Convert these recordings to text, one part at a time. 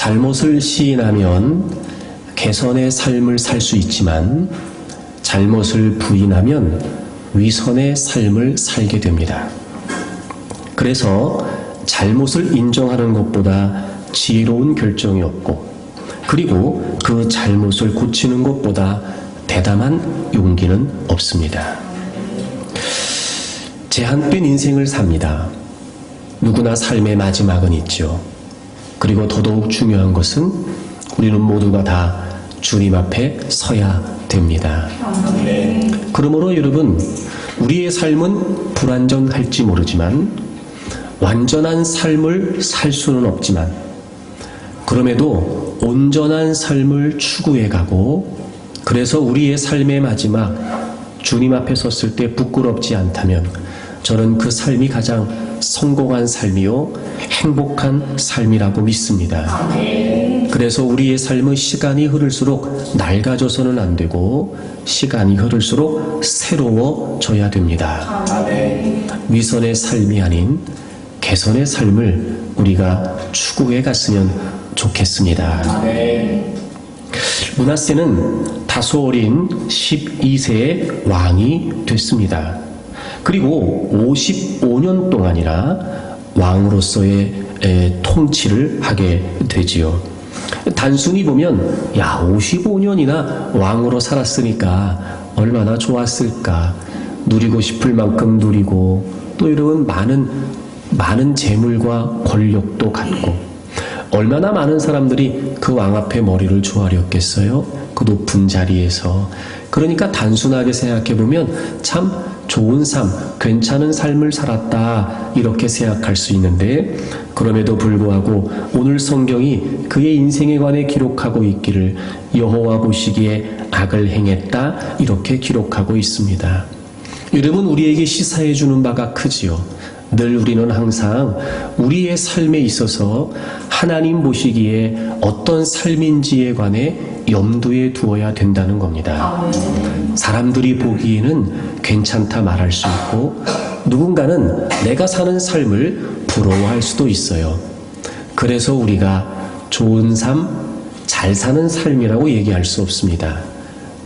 잘못을 시인하면 개선의 삶을 살 수 있지만 잘못을 부인하면 위선의 삶을 살게 됩니다. 그래서 잘못을 인정하는 것보다 지혜로운 결정이 없고, 그리고 그 잘못을 고치는 것보다 대담한 용기는 없습니다. 제한된 인생을 삽니다. 누구나 삶의 마지막은 있죠. 그리고 더더욱 중요한 것은 우리는 모두가 다 주님 앞에 서야 됩니다. 그러므로 여러분, 우리의 삶은 불완전할지 모르지만 완전한 삶을 살 수는 없지만 그럼에도 온전한 삶을 추구해 가고, 그래서 우리의 삶의 마지막 주님 앞에 섰을 때 부끄럽지 않다면 저는 그 삶이 가장 성공한 삶이요 행복한 삶이라고 믿습니다. 그래서 우리의 삶은 시간이 흐를수록 낡아져서는 안 되고 시간이 흐를수록 새로워져야 됩니다. 위선의 삶이 아닌 개선의 삶을 우리가 추구해 갔으면 좋겠습니다. 므낫세는 다소 어린 12세의 왕이 됐습니다. 그리고 55년 동안이나 왕으로서의 통치를 하게 되지요. 단순히 보면 55년이나 왕으로 살았으니까 얼마나 좋았을까, 누리고 싶을 만큼 누리고, 또 여러분 많은 재물과 권력도 갖고, 얼마나 많은 사람들이 그 왕 앞에 머리를 조아렸겠어요? 그 높은 자리에서. 그러니까 단순하게 생각해보면 참 좋은 삶, 괜찮은 삶을 살았다, 이렇게 생각할 수 있는데, 그럼에도 불구하고 오늘 성경이 그의 인생에 관해 기록하고 있기를 여호와 보시기에 악을 행했다, 이렇게 기록하고 있습니다. 여러분, 우리에게 시사해 주는 바가 크지요. 늘 우리는 항상 우리의 삶에 있어서 하나님 보시기에 어떤 삶인지에 관해 염두에 두어야 된다는 겁니다. 사람들이 보기에는 괜찮다 말할 수 있고, 누군가는 내가 사는 삶을 부러워할 수도 있어요. 그래서 우리가 좋은 삶, 잘 사는 삶이라고 얘기할 수 없습니다.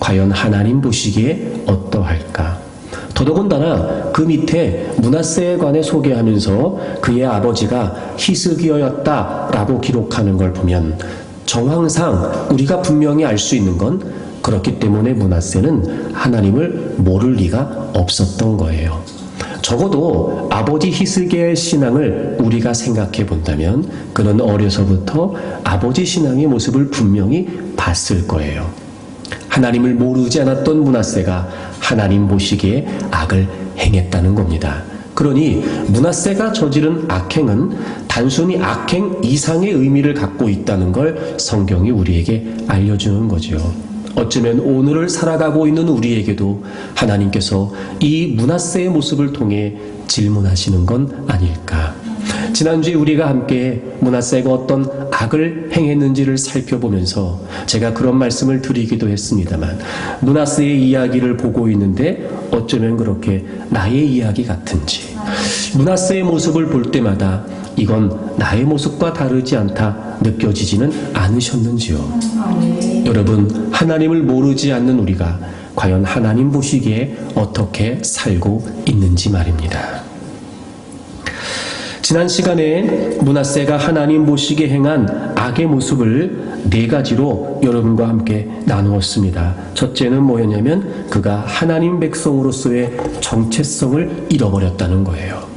과연 하나님 보시기에 어떠할까? 더더군다나 그 밑에 므낫세에 관해 소개하면서 그의 아버지가 히스기야였다라고 기록하는 걸 보면 정황상 우리가 분명히 알 수 있는 건, 그렇기 때문에 므낫세는 하나님을 모를 리가 없었던 거예요. 적어도 아버지 히스기야의 신앙을 우리가 생각해 본다면 그는 어려서부터 아버지 신앙의 모습을 분명히 봤을 거예요. 하나님을 모르지 않았던 므낫세가 하나님 보시기에 악을 행했다는 겁니다. 그러니 므낫세가 저지른 악행은 단순히 악행 이상의 의미를 갖고 있다는 걸 성경이 우리에게 알려주는 거죠. 어쩌면 오늘을 살아가고 있는 우리에게도 하나님께서 이 므낫세의 모습을 통해 질문하시는 건 아닐까. 지난주에 우리가 함께 므낫세가 어떤 악을 행했는지를 살펴보면서 제가 그런 말씀을 드리기도 했습니다만, 므낫세의 이야기를 보고 있는데 어쩌면 그렇게 나의 이야기 같은지, 므낫세의 모습을 볼 때마다 이건 나의 모습과 다르지 않다 느껴지지는 않으셨는지요? 여러분, 하나님을 모르지 않는 우리가 과연 하나님 보시기에 어떻게 살고 있는지 말입니다. 지난 시간에 므낫세가 하나님 보시기에 행한 악의 모습을 4가지로 여러분과 함께 나누었습니다. 첫째는 뭐였냐면 그가 하나님 백성으로서의 정체성을 잃어버렸다는 거예요.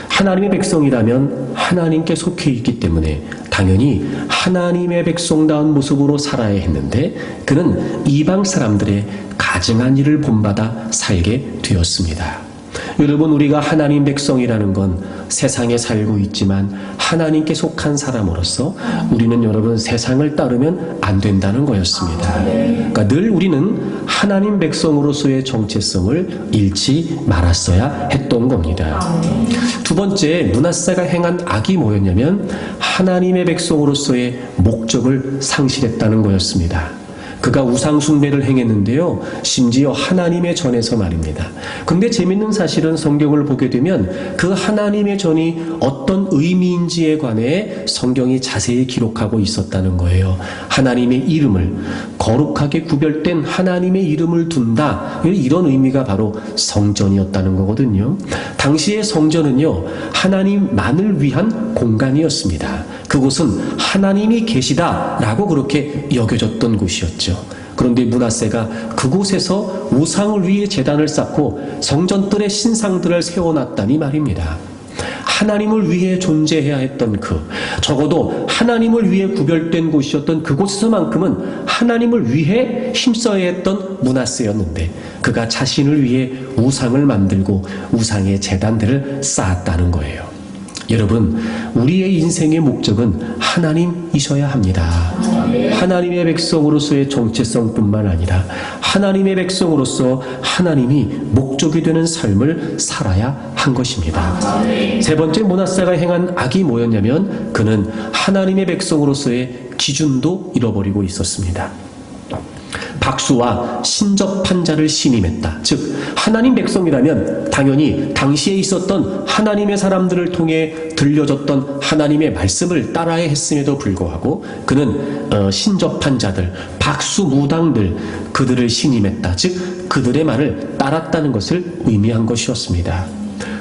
하나님의 백성이라면 하나님께 속해 있기 때문에 당연히 하나님의 백성다운 모습으로 살아야 했는데 그는 이방 사람들의 가증한 일을 본받아 살게 되었습니다. 여러분, 우리가 하나님 백성이라는 건 세상에 살고 있지만 하나님께 속한 사람으로서 우리는 여러분 세상을 따르면 안 된다는 거였습니다. 그러니까 늘 우리는 하나님 백성으로서의 정체성을 잃지 말았어야 했던 겁니다. 두 번째, 므낫세가 행한 악이 뭐였냐면 하나님의 백성으로서의 목적을 상실했다는 거였습니다. 그가 우상 숭배를 행했는데요. 심지어 하나님의 전에서 말입니다. 근데 재밌는 사실은 성경을 보게 되면 그 하나님의 전이 어떤 의미인지에 관해 성경이 자세히 기록하고 있었다는 거예요. 하나님의 이름을, 거룩하게 구별된 하나님의 이름을 둔다. 이런 의미가 바로 성전이었다는 거거든요. 당시의 성전은요, 하나님만을 위한 공간이었습니다. 그곳은 하나님이 계시다라고 그렇게 여겨졌던 곳이었죠. 그런데 므낫세가 그곳에서 우상을 위해 제단을 쌓고 성전들의 신상들을 세워놨다니 말입니다. 하나님을 위해 존재해야 했던 적어도 하나님을 위해 구별된 곳이었던 그곳에서만큼은 하나님을 위해 힘써야 했던 므낫세였는데 그가 자신을 위해 우상을 만들고 우상의 제단들을 쌓았다는 거예요. 여러분, 우리의 인생의 목적은 하나님이셔야 합니다. 하나님의 백성으로서의 정체성뿐만 아니라 하나님의 백성으로서 하나님이 목적이 되는 삶을 살아야 한 것입니다. 세 번째 므낫세가 행한 악이 뭐였냐면 그는 하나님의 백성으로서의 기준도 잃어버리고 있었습니다. 박수와 신접한 자를 신임했다. 즉 하나님 백성이라면 당연히 당시에 있었던 하나님의 사람들을 통해 들려줬던 하나님의 말씀을 따라야 했음에도 불구하고 그는 신접한 자들, 박수 무당들 그들을 신임했다. 즉 그들의 말을 따랐다는 것을 의미한 것이었습니다.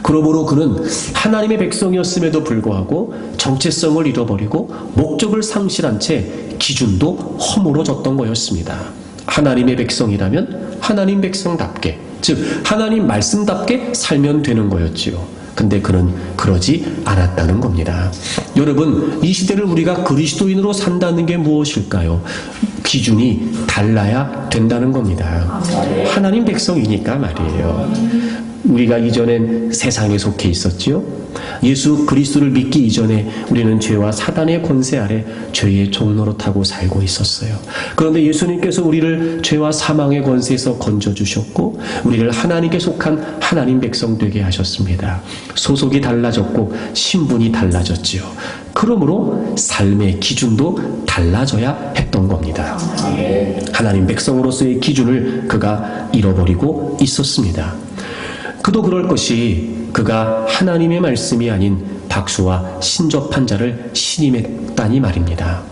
그러므로 그는 하나님의 백성이었음에도 불구하고 정체성을 잃어버리고 목적을 상실한 채 기준도 허물어졌던 거였습니다. 하나님의 백성이라면 하나님 백성답게, 즉 하나님 말씀답게 살면 되는 거였지요. 근데 그는 그러지 않았다는 겁니다. 여러분, 이 시대를 우리가 그리스도인으로 산다는 게 무엇일까요? 기준이 달라야 된다는 겁니다. 하나님 백성이니까 말이에요. 우리가 이전엔 세상에 속해 있었지요. 예수 그리스도를 믿기 이전에 우리는 죄와 사단의 권세 아래 죄의 종노릇하고 살고 있었어요. 그런데 예수님께서 우리를 죄와 사망의 권세에서 건져주셨고 우리를 하나님께 속한 하나님 백성 되게 하셨습니다. 소속이 달라졌고 신분이 달라졌지요. 그러므로 삶의 기준도 달라져야 했던 겁니다. 하나님 백성으로서의 기준을 그가 잃어버리고 있었습니다. 그도 그럴 것이 그가 하나님의 말씀이 아닌 박수와 신접한 자를 신임했다니 말입니다.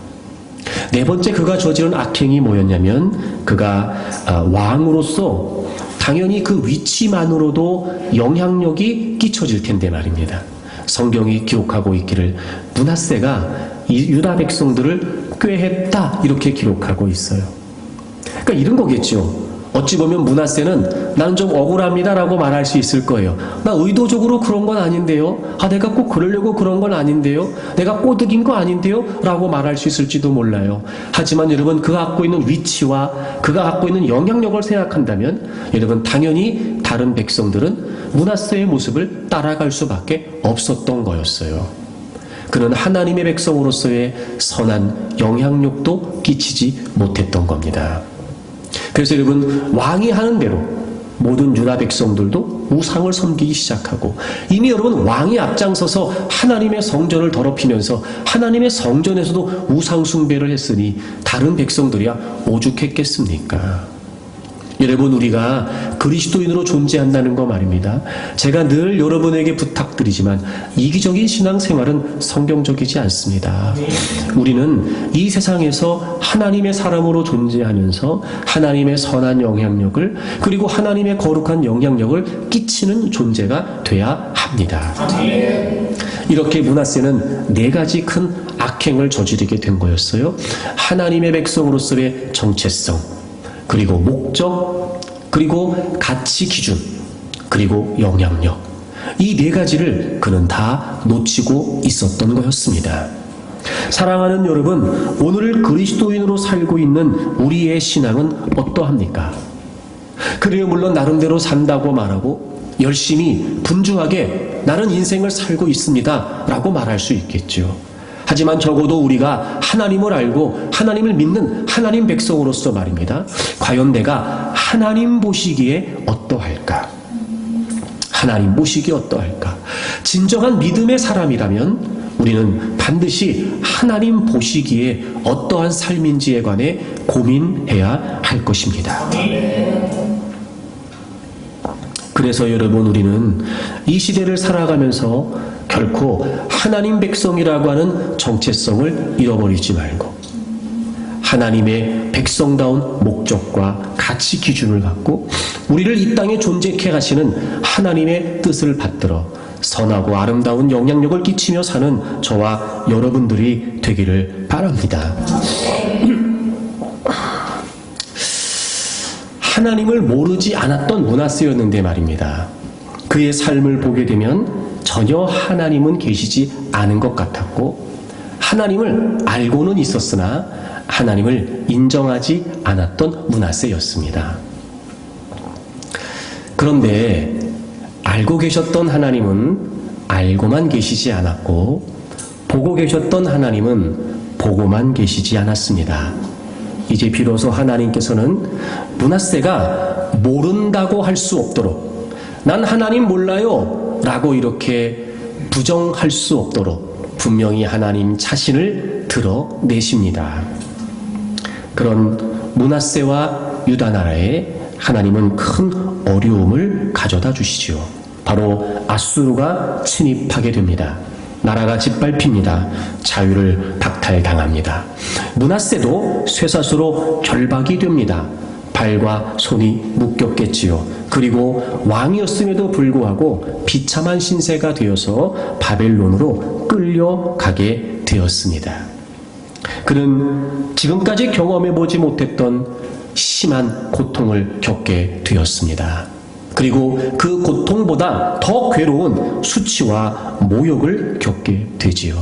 네 번째 그가 저지른 악행이 뭐였냐면 그가 왕으로서 당연히 그 위치만으로도 영향력이 끼쳐질 텐데 말입니다. 성경이 기록하고 있기를 므낫세가 유다 백성들을 꾀했다 이렇게 기록하고 있어요. 그러니까 이런 거겠죠. 어찌 보면 므낫세는 나는 좀 억울합니다 라고 말할 수 있을 거예요. 나 의도적으로 그런 건 아닌데요. 내가 꼭 그러려고 그런 건 아닌데요. 내가 꼬드긴 거 아닌데요 라고 말할 수 있을지도 몰라요. 하지만 여러분 그가 갖고 있는 위치와 그가 갖고 있는 영향력을 생각한다면 여러분 당연히 다른 백성들은 므낫세의 모습을 따라갈 수밖에 없었던 거였어요. 그는 하나님의 백성으로서의 선한 영향력도 끼치지 못했던 겁니다. 그래서 여러분 왕이 하는 대로 모든 유다 백성들도 우상을 섬기기 시작하고 이미 여러분 왕이 앞장서서 하나님의 성전을 더럽히면서 하나님의 성전에서도 우상 숭배를 했으니 다른 백성들이야 오죽했겠습니까? 여러분 우리가 그리스도인으로 존재한다는 거 말입니다. 제가 늘 여러분에게 부탁드리지만 이기적인 신앙생활은 성경적이지 않습니다. 우리는 이 세상에서 하나님의 사람으로 존재하면서 하나님의 선한 영향력을 그리고 하나님의 거룩한 영향력을 끼치는 존재가 돼야 합니다. 이렇게 므낫세는 네 가지 큰 악행을 저지르게 된 거였어요. 하나님의 백성으로서의 정체성, 그리고 목적, 그리고 가치 기준, 그리고 영향력. 이 네 가지를 그는 다 놓치고 있었던 거였습니다. 사랑하는 여러분, 오늘 그리스도인으로 살고 있는 우리의 신앙은 어떠합니까? 그래요, 물론 나름대로 산다고 말하고 열심히 분주하게 나는 인생을 살고 있습니다 라고 말할 수 있겠죠. 하지만 적어도 우리가 하나님을 알고 하나님을 믿는 하나님 백성으로서 말입니다. 과연 내가 하나님 보시기에 어떠할까? 하나님 보시기에 어떠할까? 진정한 믿음의 사람이라면 우리는 반드시 하나님 보시기에 어떠한 삶인지에 관해 고민해야 할 것입니다. 그래서 여러분, 우리는 이 시대를 살아가면서 결코 하나님 백성이라고 하는 정체성을 잃어버리지 말고 하나님의 백성다운 목적과 가치 기준을 갖고 우리를 이 땅에 존재케 하시는 하나님의 뜻을 받들어 선하고 아름다운 영향력을 끼치며 사는 저와 여러분들이 되기를 바랍니다. 하나님을 모르지 않았던 므낫세였는데 말입니다. 그의 삶을 보게 되면 전혀 하나님은 계시지 않은 것 같았고 하나님을 알고는 있었으나 하나님을 인정하지 않았던 므낫세였습니다. 그런데 알고 계셨던 하나님은 알고만 계시지 않았고 보고 계셨던 하나님은 보고만 계시지 않았습니다. 이제 비로소 하나님께서는 므낫세가 모른다고 할 수 없도록 난 하나님 몰라요 라고 이렇게 부정할 수 없도록 분명히 하나님 자신을 드러내십니다. 그런 므낫세와 유다 나라에 하나님은 큰 어려움을 가져다 주시지요. 바로 아수르가 침입하게 됩니다. 나라가 짓밟힙니다. 자유를 박탈당합니다. 므낫세도 쇠사슬로 결박이 됩니다. 발과 손이 묶였겠지요. 그리고 왕이었음에도 불구하고 비참한 신세가 되어서 바벨론으로 끌려가게 되었습니다. 그는 지금까지 경험해보지 못했던 심한 고통을 겪게 되었습니다. 그리고 그 고통보다 더 괴로운 수치와 모욕을 겪게 되지요.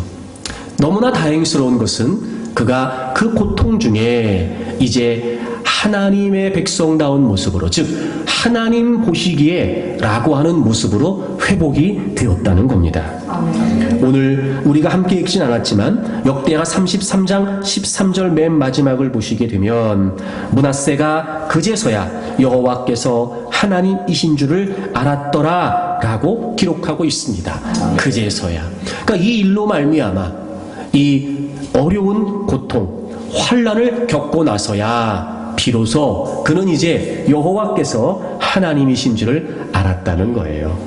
너무나 다행스러운 것은 그가 그 고통 중에 이제 하나님의 백성다운 모습으로, 즉 하나님 보시기에 라고 하는 모습으로 회복이 되었다는 겁니다. 오늘 우리가 함께 읽진 않았지만 역대하 33장 13절 맨 마지막을 보시게 되면 므낫세가 그제서야 여호와께서 하나님이신 줄을 알았더라 라고 기록하고 있습니다. 그제서야. 그러니까 이 일로 말미암아 이 어려운 고통, 환난을 겪고 나서야 비로소 그는 이제 여호와께서 하나님이신 줄을 알았다는 거예요.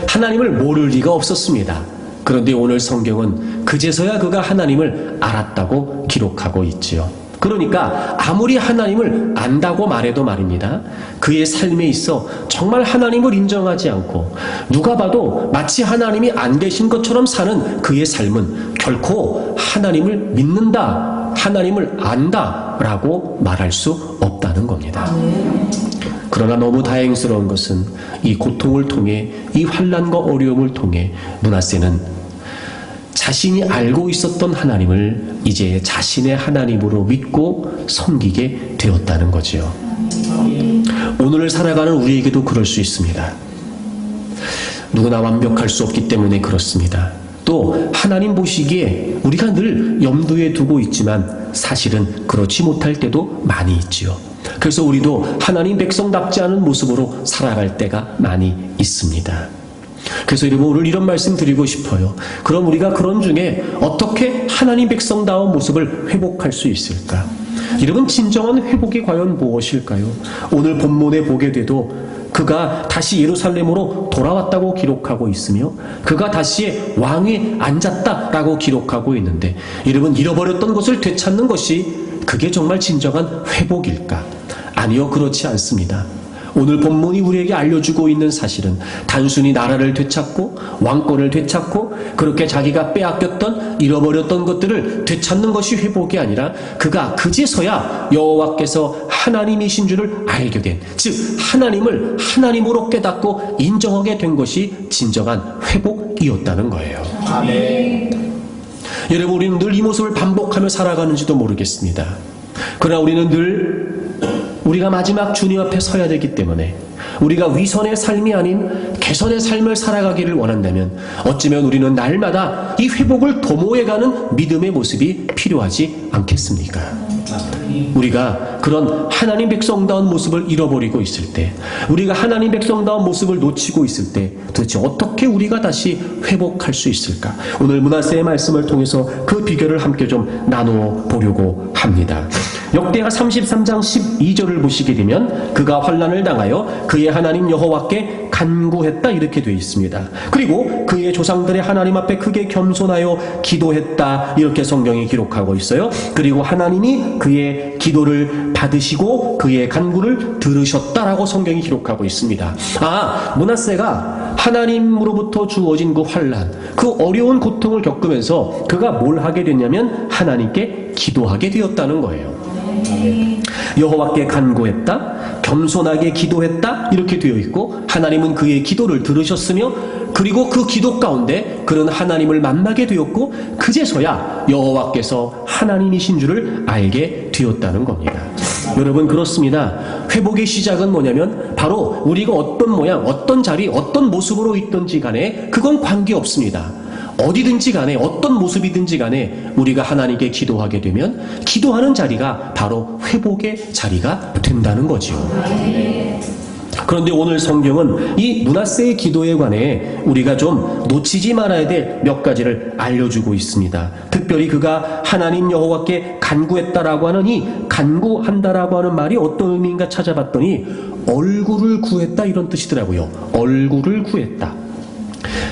하나님을 모를 리가 없었습니다. 그런데 오늘 성경은 그제서야 그가 하나님을 알았다고 기록하고 있지요. 그러니까 아무리 하나님을 안다고 말해도 말입니다. 그의 삶에 있어 정말 하나님을 인정하지 않고 누가 봐도 마치 하나님이 안 계신 것처럼 사는 그의 삶은 결코 하나님을 믿는다, 하나님을 안다 라고 말할 수 없다는 겁니다. 그러나 너무 다행스러운 것은 이 고통을 통해, 이 환난과 어려움을 통해 므낫세는 자신이 알고 있었던 하나님을 이제 자신의 하나님으로 믿고 섬기게 되었다는 거지요. 오늘을 살아가는 우리에게도 그럴 수 있습니다. 누구나 완벽할 수 없기 때문에 그렇습니다. 또 하나님 보시기에 우리가 늘 염두에 두고 있지만 사실은 그렇지 못할 때도 많이 있지요. 그래서 우리도 하나님 백성답지 않은 모습으로 살아갈 때가 많이 있습니다. 그래서 여러분, 오늘 이런 말씀 드리고 싶어요. 그럼 우리가 그런 중에 어떻게 하나님 백성다운 모습을 회복할 수 있을까? 여러분, 진정한 회복이 과연 무엇일까요? 오늘 본문에 보게 돼도 그가 다시 예루살렘으로 돌아왔다고 기록하고 있으며 그가 다시 왕위에 앉았다라고 기록하고 있는데, 여러분, 잃어버렸던 것을 되찾는 것이 그게 정말 진정한 회복일까? 아니요, 그렇지 않습니다. 오늘 본문이 우리에게 알려주고 있는 사실은 단순히 나라를 되찾고 왕권을 되찾고 그렇게 자기가 빼앗겼던, 잃어버렸던 것들을 되찾는 것이 회복이 아니라 그가 그제서야 여호와께서 하나님이신 줄을 알게 된, 즉 하나님을 하나님으로 깨닫고 인정하게 된 것이 진정한 회복이었다는 거예요. 아멘. 여러분, 우리는 늘 이 모습을 반복하며 살아가는지도 모르겠습니다. 그러나 우리는 늘 우리가 마지막 주님 앞에 서야 되기 때문에 우리가 위선의 삶이 아닌 개선의 삶을 살아가기를 원한다면 어쩌면 우리는 날마다 이 회복을 도모해가는 믿음의 모습이 필요하지 않겠습니까? 우리가 그런 하나님 백성다운 모습을 잃어버리고 있을 때, 우리가 하나님 백성다운 모습을 놓치고 있을 때 도대체 어떻게 우리가 다시 회복할 수 있을까? 오늘 므낫세의 말씀을 통해서 그 비결을 함께 좀 나누어 보려고 합니다. 역대하 33장 12절을 보시게 되면 그가 환난을 당하여 그의 하나님 여호와께 간구했다 이렇게 되어 있습니다. 그리고 그의 조상들의 하나님 앞에 크게 겸손하여 기도했다 이렇게 성경이 기록하고 있어요. 그리고 하나님이 그의 기도를 받으시고 그의 간구를 들으셨다라고 성경이 기록하고 있습니다. 므낫세가 하나님으로부터 주어진 그 환난, 그 어려운 고통을 겪으면서 그가 뭘 하게 됐냐면 하나님께 기도하게 되었다는 거예요. 여호와께 간구했다, 겸손하게 기도했다 이렇게 되어 있고, 하나님은 그의 기도를 들으셨으며 그리고 그 기도 가운데 그는 하나님을 만나게 되었고, 그제서야 여호와께서 하나님이신 줄을 알게 되었다는 겁니다. 여러분, 그렇습니다. 회복의 시작은 뭐냐면 바로 우리가 어떤 모양, 어떤 자리, 어떤 모습으로 있든지 간에 그건 관계없습니다. 어디든지 간에 어떤 모습이든지 간에 우리가 하나님께 기도하게 되면 기도하는 자리가 바로 회복의 자리가 된다는 거죠. 그런데 오늘 성경은 이 므낫세의 기도에 관해 우리가 좀 놓치지 말아야 될 몇 가지를 알려주고 있습니다. 특별히 그가 하나님 여호와께 간구했다라고 하는 이 간구한다라고 하는 말이 어떤 의미인가 찾아봤더니 얼굴을 구했다 이런 뜻이더라고요. 얼굴을 구했다.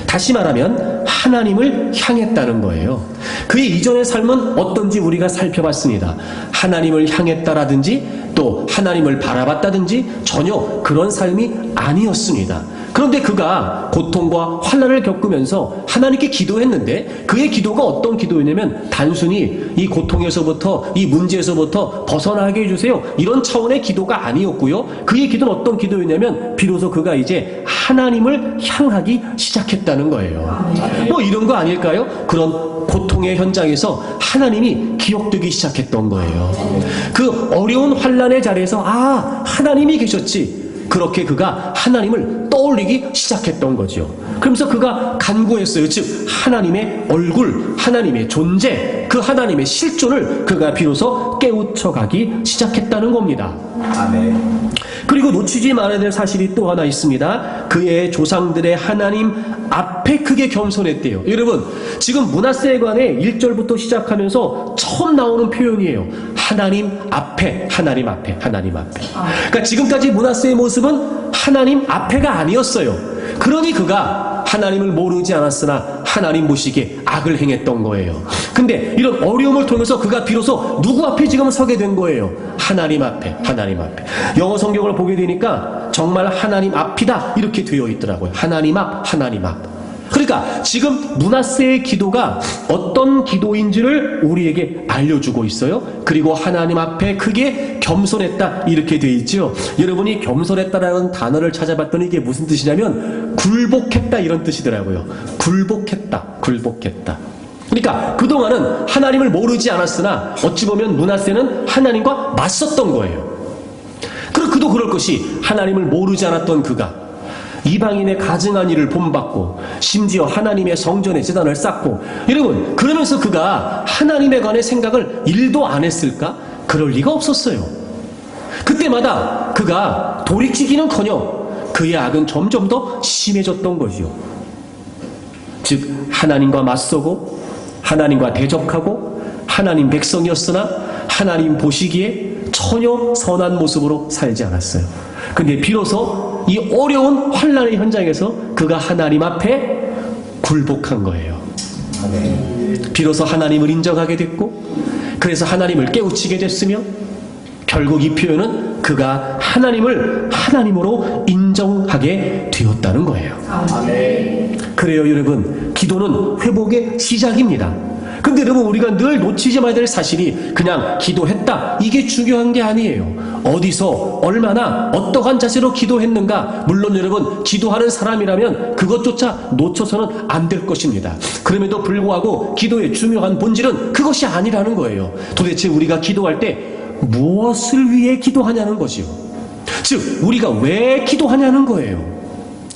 다시 말하면 하나님을 향했다는 거예요. 그의 이전의 삶은 어떤지 우리가 살펴봤습니다. 하나님을 향했다라든지 또 하나님을 바라봤다든지 전혀 그런 삶이 아니었습니다. 그런데 그가 고통과 환난을 겪으면서 하나님께 기도했는데 그의 기도가 어떤 기도였냐면 단순히 이 고통에서부터 이 문제에서부터 벗어나게 해주세요 이런 차원의 기도가 아니었고요. 그의 기도는 어떤 기도였냐면 비로소 그가 이제 하나님을 향하기 시작했다는 거예요. 뭐 이런 거 아닐까요? 그런 고통의 현장에서 하나님이 기억되기 시작했던 거예요. 그 어려운 환난의 자리에서 하나님이 계셨지. 그렇게 그가 하나님을 떠올리기 시작했던 거죠. 그러면서 그가 간구했어요. 즉 하나님의 얼굴, 하나님의 존재, 그 하나님의 실존을 그가 비로소 깨우쳐가기 시작했다는 겁니다. 아멘. 그리고 놓치지 말아야 될 사실이 또 하나 있습니다. 그의 조상들의 하나님 앞에 크게 겸손했대요. 여러분, 지금 므낫세에 관해 1절부터 시작하면서 처음 나오는 표현이에요. 하나님 앞에, 하나님 앞에, 하나님 앞에. 그러니까 지금까지 므낫세의 모습은 하나님 앞에가 아니었어요. 그러니 그가 하나님을 모르지 않았으나 하나님 보시기에 악을 행했던 거예요. 근데 이런 어려움을 통해서 그가 비로소 누구 앞에 지금 서게 된 거예요? 하나님 앞에, 하나님 앞에. 영어 성경을 보게 되니까 정말 하나님 앞이다 이렇게 되어 있더라고요. 하나님 앞, 하나님 앞. 그러니까 지금 므낫세의 기도가 어떤 기도인지를 우리에게 알려주고 있어요. 그리고 하나님 앞에 크게 겸손했다 이렇게 되어 있죠. 여러분이 겸손했다라는 단어를 찾아봤더니 이게 무슨 뜻이냐면 굴복했다 이런 뜻이더라고요. 굴복했다, 굴복했다. 그러니까 그동안은 하나님을 모르지 않았으나 어찌 보면 므낫세는 하나님과 맞섰던 거예요. 그도 그럴 것이 하나님을 모르지 않았던 그가 이방인의 가증한 일을 본받고 심지어 하나님의 성전에 제단을 쌓고, 여러분 그러면서 그가 하나님에 관해 생각을 1도 안 했을까? 그럴 리가 없었어요. 그때마다 그가 돌이키기는커녕 그의 악은 점점 더 심해졌던 거지요. 즉 하나님과 맞서고 하나님과 대적하고 하나님 백성이었으나 하나님 보시기에 전혀 선한 모습으로 살지 않았어요. 근데 비로소 이 어려운 환난의 현장에서 그가 하나님 앞에 굴복한 거예요. 비로소 하나님을 인정하게 됐고, 그래서 하나님을 깨우치게 됐으며, 결국 이 표현은 그가 하나님을 하나님으로 인정하게 되었다는 거예요. 그래요, 여러분. 기도는 회복의 시작입니다. 근데 여러분, 우리가 늘 놓치지 말아야 될 사실이 그냥 기도했다, 이게 중요한 게 아니에요. 어디서 얼마나 어떠한 자세로 기도했는가, 물론 여러분 기도하는 사람이라면 그것조차 놓쳐서는 안 될 것입니다. 그럼에도 불구하고 기도의 중요한 본질은 그것이 아니라는 거예요. 도대체 우리가 기도할 때 무엇을 위해 기도하냐는 거지요. 즉 우리가 왜 기도하냐는 거예요.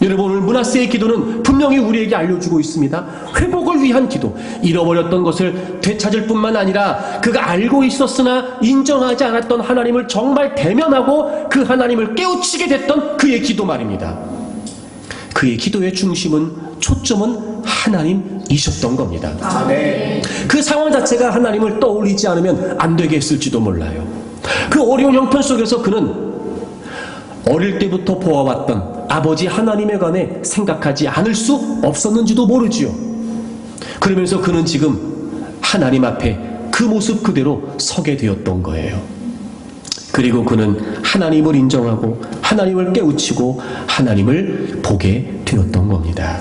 여러분, 오늘 므낫세의 기도는 분명히 우리에게 알려주고 있습니다. 회복을 위한 기도. 잃어버렸던 것을 되찾을 뿐만 아니라 그가 알고 있었으나 인정하지 않았던 하나님을 정말 대면하고 그 하나님을 깨우치게 됐던 그의 기도 말입니다. 그의 기도의 중심은, 초점은 하나님이셨던 겁니다. 아멘. 그 상황 자체가 하나님을 떠올리지 않으면 안 되게 했을지도 몰라요. 그 어려운 형편 속에서 그는 어릴 때부터 보아왔던 아버지 하나님에 관해 생각하지 않을 수 없었는지도 모르지요. 그러면서 그는 지금 하나님 앞에 그 모습 그대로 서게 되었던 거예요. 그리고 그는 하나님을 인정하고 하나님을 깨우치고 하나님을 보게 되었던 겁니다.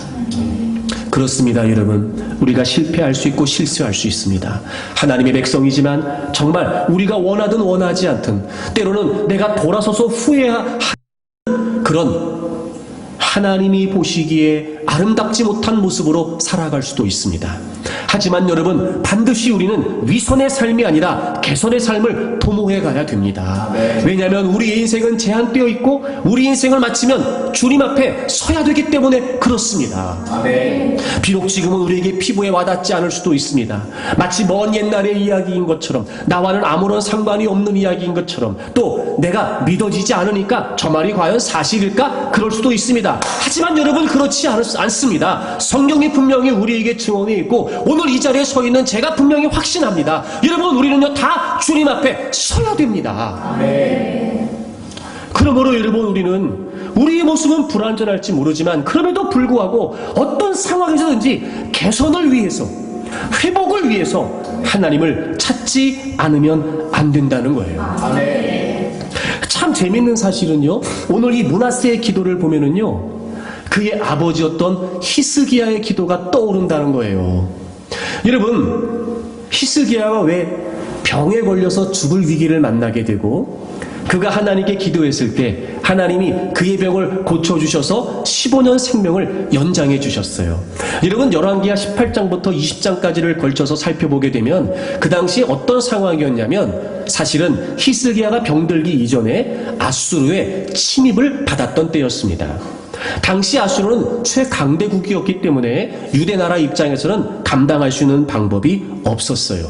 그렇습니다, 여러분. 우리가 실패할 수 있고 실수할 수 있습니다. 하나님의 백성이지만 정말 우리가 원하든 원하지 않든 때로는 내가 돌아서서 후회하는 그런 하나님이 보시기에 아름답지 못한 모습으로 살아갈 수도 있습니다. 하지만 여러분, 반드시 우리는 위선의 삶이 아니라 개선의 삶을 도모해 가야 됩니다. 왜냐하면 우리의 인생은 제한되어 있고 우리 인생을 마치면 주님 앞에 서야 되기 때문에 그렇습니다. 아멘. 비록 지금은 우리에게 피부에 와닿지 않을 수도 있습니다. 마치 먼 옛날의 이야기인 것처럼, 나와는 아무런 상관이 없는 이야기인 것처럼, 또 내가 믿어지지 않으니까 저 말이 과연 사실일까? 그럴 수도 있습니다. 하지만 여러분, 그렇지 않습니다. 성경이 분명히 우리에게 증언해 있고 오늘 이 자리에 서 있는 제가 분명히 확신합니다. 여러분, 우리는요 다 주님 앞에 서야 됩니다. 아멘. 그러므로 여러분, 우리는 우리의 모습은 불완전할지 모르지만 그럼에도 불구하고 어떤 상황에서든지 개선을 위해서, 회복을 위해서 하나님을 찾지 않으면 안 된다는 거예요. 아멘. 참 재밌는 사실은요, 오늘 이 므낫세의 기도를 보면은요, 그의 아버지였던 히스기야의 기도가 떠오른다는 거예요. 여러분, 히스기야가 왜 병에 걸려서 죽을 위기를 만나게 되고 그가 하나님께 기도했을 때 하나님이 그의 병을 고쳐주셔서 15년 생명을 연장해 주셨어요. 여러분, 열왕기하 18장부터 20장까지를 걸쳐서 살펴보게 되면 그 당시 어떤 상황이었냐면, 사실은 히스기야가 병들기 이전에 아수르의 침입을 받았던 때였습니다. 당시 아수르는 최강대국이었기 때문에 유대 나라 입장에서는 감당할 수 있는 방법이 없었어요.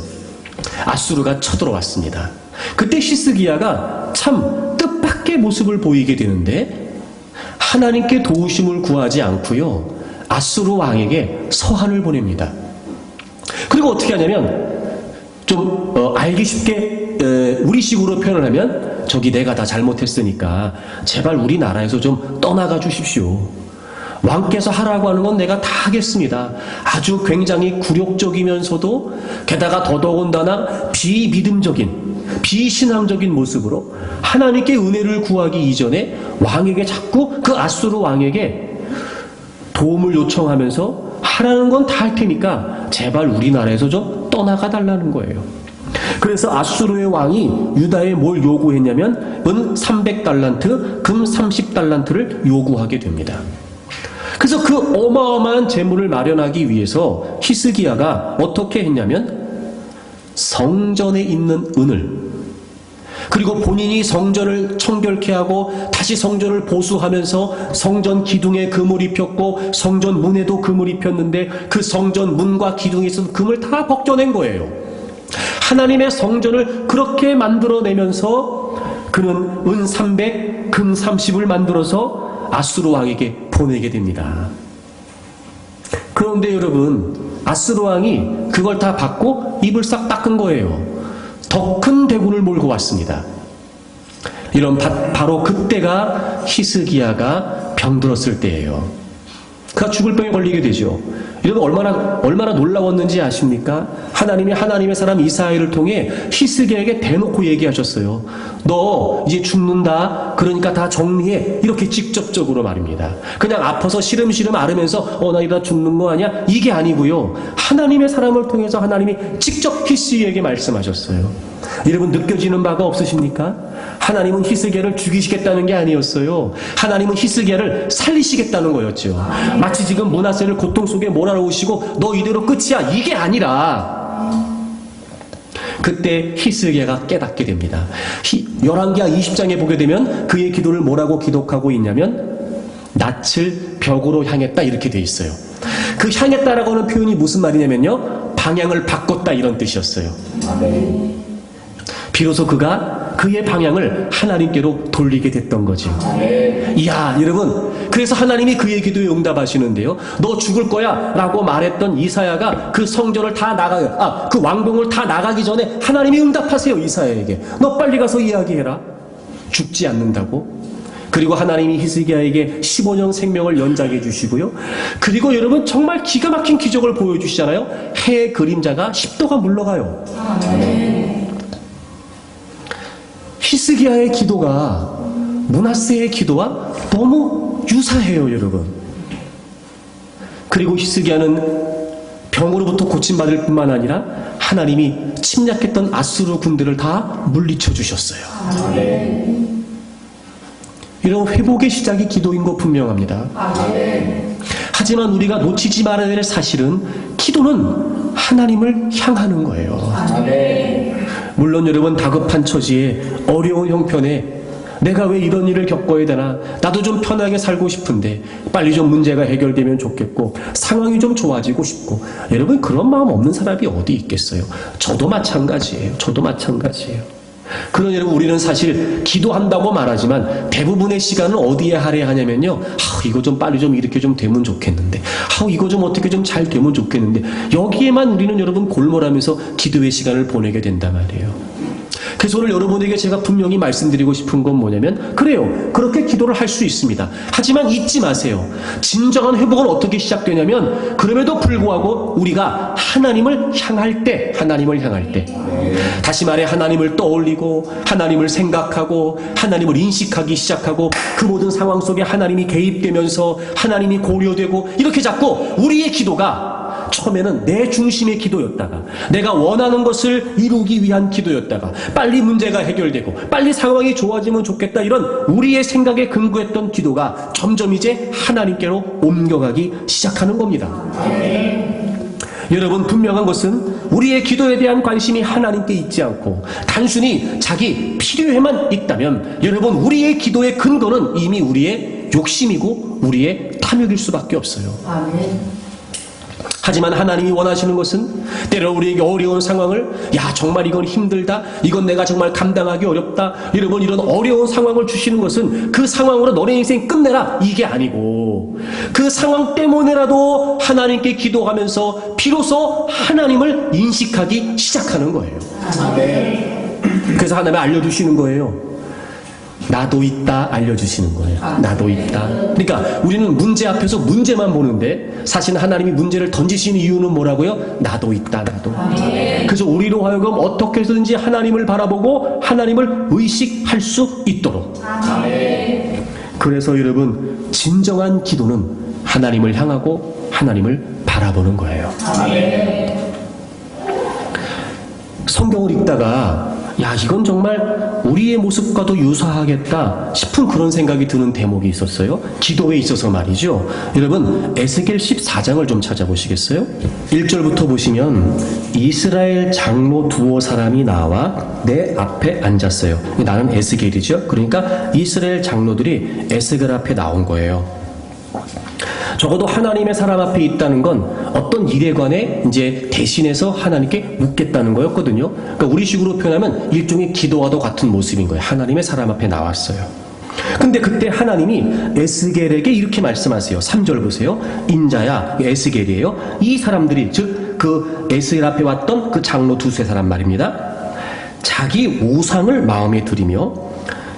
아수르가 쳐들어왔습니다. 그때 히스기야가 참 뜻밖의 모습을 보이게 되는데, 하나님께 도우심을 구하지 않고요, 아수르 왕에게 서한을 보냅니다. 그리고 어떻게 하냐면, 좀 알기 쉽게 우리식으로 표현을 하면, 저기 내가 다 잘못했으니까 제발 우리나라에서 좀 떠나가 주십시오. 왕께서 하라고 하는 건 내가 다 하겠습니다. 아주 굉장히 굴욕적이면서도 게다가 더더군다나 비신앙적인 모습으로 하나님께 은혜를 구하기 이전에 왕에게 자꾸, 그 아수르 왕에게 도움을 요청하면서 하라는 건 다 할 테니까 제발 우리나라에서 좀 떠나가 달라는 거예요. 그래서 아수르의 왕이 유다에 뭘 요구했냐면 은 300달란트, 금 30달란트를 요구하게 됩니다. 그래서 그 어마어마한 재물을 마련하기 위해서 히스기야가 어떻게 했냐면, 성전에 있는 은을, 그리고 본인이 성전을 청결케 하고 다시 성전을 보수하면서 성전 기둥에 금을 입혔고 성전 문에도 금을 입혔는데 그 성전 문과 기둥에 있어서 금을 다 벗겨낸 거예요. 하나님의 성전을 그렇게 만들어내면서 그는 은 300, 금 30을 만들어서 아수르 왕에게 보내게 됩니다. 그런데 여러분, 아수르 왕이 그걸 다 받고 입을 싹 닦은 거예요. 더 큰 대군을 몰고 왔습니다. 이런 바로 그때가 히스기야가 병들었을 때예요. 그가 죽을 병에 걸리게 되죠. 여러분, 얼마나 놀라웠는지 아십니까? 하나님이 하나님의 사람 이사야를 통해 히스기야에게 대놓고 얘기하셨어요. 너 이제 죽는다. 그러니까 다 정리해. 이렇게 직접적으로 말입니다. 그냥 아파서 시름시름 앓으면서 나 이러다 죽는 거 아니야? 이게 아니고요. 하나님의 사람을 통해서 하나님이 직접 히스기야에게 말씀하셨어요. 여러분, 느껴지는 바가 없으십니까? 하나님은 히스기야를 죽이시겠다는 게 아니었어요. 하나님은 히스기야를 살리시겠다는 거였죠. 마치 지금 므낫세를 고통 속에 몰아넣으시고 너 이대로 끝이야, 이게 아니라, 그때 히스기야가 깨닫게 됩니다. 열왕기하 20장에 보게 되면 그의 기도를 뭐라고 기록하고 있냐면, 낯을 벽으로 향했다 이렇게 돼 있어요. 그 향했다라고 하는 표현이 무슨 말이냐면요, 방향을 바꿨다 이런 뜻이었어요. 비로소 그가 그의 방향을 하나님께로 돌리게 됐던 거죠. 이야, 여러분, 그래서 하나님이 그의 기도에 응답하시는데요, 너 죽을 거야 라고 말했던 이사야가 그 성전을 그 왕궁을 다 나가기 전에 하나님이 응답하세요. 이사야에게 너 빨리 가서 이야기해라, 죽지 않는다고. 그리고 하나님이 히스기야에게 15년 생명을 연장해 주시고요, 그리고 여러분 정말 기가 막힌 기적을 보여주시잖아요. 해의 그림자가 10도가 물러가요. 히스기야의 기도가 므낫세의 기도와 너무 유사해요, 여러분. 그리고 히스기야는 병으로부터 고침받을 뿐만 아니라 하나님이 침략했던 아수르 군대를 다 물리쳐 주셨어요. 이런 회복의 시작이 기도인 거 분명합니다. 하지만 우리가 놓치지 말아야 될 사실은 기도는 하나님을 향하는 거예요. 물론 여러분, 다급한 처지에 어려운 형편에 내가 왜 이런 일을 겪어야 되나, 나도 좀 편하게 살고 싶은데 빨리 좀 문제가 해결되면 좋겠고 상황이 좀 좋아지고 싶고, 여러분 그런 마음 없는 사람이 어디 있겠어요. 저도 마찬가지예요. 그런 여러분, 우리는 사실 기도한다고 말하지만 대부분의 시간을 어디에 할애하냐면요, 이거 좀 빨리 좀 이렇게 좀 되면 좋겠는데, 이거 좀 어떻게 좀 잘 되면 좋겠는데, 여기에만 우리는 여러분 골몰하면서 기도의 시간을 보내게 된단 말이에요. 그래서 오늘 여러분에게 제가 분명히 말씀드리고 싶은 건 뭐냐면, 그래요, 그렇게 기도를 할 수 있습니다. 하지만 잊지 마세요. 진정한 회복은 어떻게 시작되냐면, 그럼에도 불구하고 우리가 하나님을 향할 때, 다시 말해 하나님을 떠올리고 하나님을 생각하고 하나님을 인식하기 시작하고, 그 모든 상황 속에 하나님이 개입되면서 하나님이 고려되고, 이렇게 자꾸 우리의 기도가 처음에는 내 중심의 기도였다가, 내가 원하는 것을 이루기 위한 기도였다가, 빨리 문제가 해결되고 빨리 상황이 좋아지면 좋겠다, 이런 우리의 생각에 근거했던 기도가 점점 이제 하나님께로 옮겨가기 시작하는 겁니다. 여러분, 분명한 것은 우리의 기도에 대한 관심이 하나님께 있지 않고 단순히 자기 필요에만 있다면, 여러분 우리의 기도의 근거는 이미 우리의 욕심이고 우리의 탐욕일 수밖에 없어요. 하지만 하나님이 원하시는 것은 때로 우리에게 어려운 상황을, 정말 이건 힘들다, 이건 내가 정말 감당하기 어렵다, 여러분 이런 어려운 상황을 주시는 것은 그 상황으로 너네 인생 끝내라, 이게 아니고 그 상황 때문에라도 하나님께 기도하면서 비로소 하나님을 인식하기 시작하는 거예요. 그래서 하나님이 알려주시는 거예요. 나도 있다 알려주시는 거예요. 나도 있다. 그러니까 우리는 문제 앞에서 문제만 보는데, 사실 하나님이 문제를 던지시는 이유는 뭐라고요? 나도 있다, 나도. 그래서 우리로 하여금 어떻게 해서든지 하나님을 바라보고 하나님을 의식할 수 있도록. 그래서 여러분, 진정한 기도는 하나님을 향하고 하나님을 바라보는 거예요. 성경을 읽다가 이건 정말 우리의 모습과도 유사하겠다 싶은 그런 생각이 드는 대목이 있었어요. 기도에 있어서 말이죠. 여러분, 에스겔 14장을 좀 찾아보시겠어요? 1절부터 보시면, 이스라엘 장로 두어 사람이 나와 내 앞에 앉았어요. 나는 에스겔이죠. 그러니까 이스라엘 장로들이 에스겔 앞에 나온 거예요. 적어도 하나님의 사람 앞에 있다는 건 어떤 일에 관해 이제 대신해서 하나님께 묻겠다는 거였거든요. 그러니까 우리식으로 표현하면 일종의 기도와도 같은 모습인 거예요. 하나님의 사람 앞에 나왔어요. 근데 그때 하나님이 에스겔에게 이렇게 말씀하세요. 3절 보세요. 인자야, 에스겔이에요. 이 사람들이, 즉 그 에스겔 앞에 왔던 그 장로 두세 사람 말입니다. 자기 우상을 마음에 들이며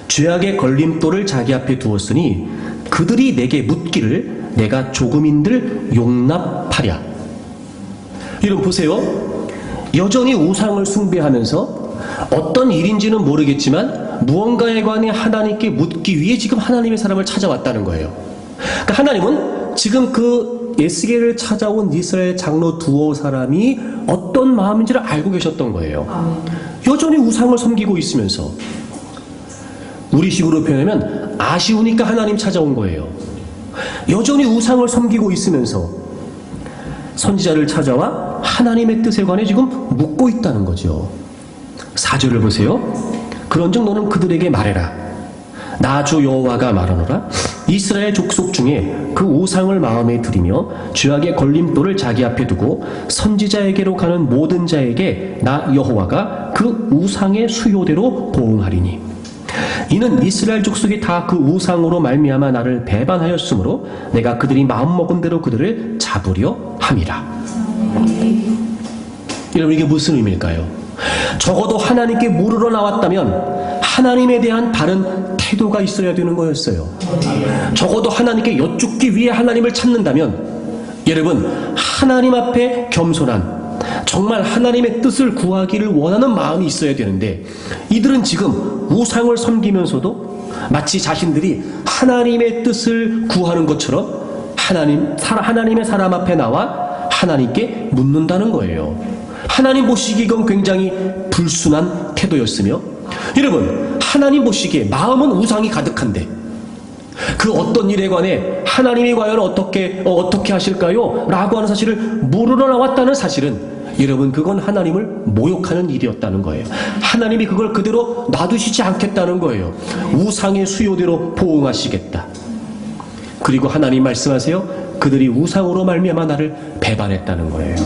죄악의 걸림돌을 자기 앞에 두었으니 그들이 내게 묻기를 내가 조금인들 용납하랴. 여러분 보세요. 여전히 우상을 숭배하면서 어떤 일인지는 모르겠지만 무언가에 관해 하나님께 묻기 위해 지금 하나님의 사람을 찾아왔다는 거예요. 그러니까 하나님은 지금 그 에스겔을 찾아온 이스라엘 장로 두어 사람이 어떤 마음인지를 알고 계셨던 거예요. 여전히 우상을 섬기고 있으면서, 우리식으로 표현하면 아쉬우니까 하나님 찾아온 거예요. 여전히 우상을 섬기고 있으면서 선지자를 찾아와 하나님의 뜻에 관해 지금 묻고 있다는 거죠. 4절을 보세요. 그런즉 너는 그들에게 말해라. 나 주 여호와가 말하노라. 이스라엘 족속 중에 그 우상을 마음에 들이며 죄악의 걸림돌을 자기 앞에 두고 선지자에게로 가는 모든 자에게 나 여호와가 그 우상의 수요대로 보응하리니 이는 이스라엘 족속이 다 그 우상으로 말미암아 나를 배반하였으므로 내가 그들이 마음먹은 대로 그들을 잡으려 함이라. 여러분, 이게 무슨 의미일까요? 적어도 하나님께 물으러 나왔다면 하나님에 대한 바른 태도가 있어야 되는 거였어요. 적어도 하나님께 여쭙기 위해 하나님을 찾는다면 여러분, 하나님 앞에 겸손한, 정말 하나님의 뜻을 구하기를 원하는 마음이 있어야 되는데, 이들은 지금 우상을 섬기면서도 마치 자신들이 하나님의 뜻을 구하는 것처럼 하나님의 사람 앞에 나와 하나님께 묻는다는 거예요. 하나님 보시기에 이건 굉장히 불순한 태도였으며, 여러분, 하나님 보시기에 마음은 우상이 가득한데 그 어떤 일에 관해 하나님이 과연 어떻게 하실까요? 라고 하는 사실을 물으러 나왔다는 사실은 여러분, 그건 하나님을 모욕하는 일이었다는 거예요. 하나님이 그걸 그대로 놔두시지 않겠다는 거예요. 우상의 수요대로 보응하시겠다. 그리고 하나님 말씀하세요. 그들이 우상으로 말미암아 나를 배반했다는 거예요.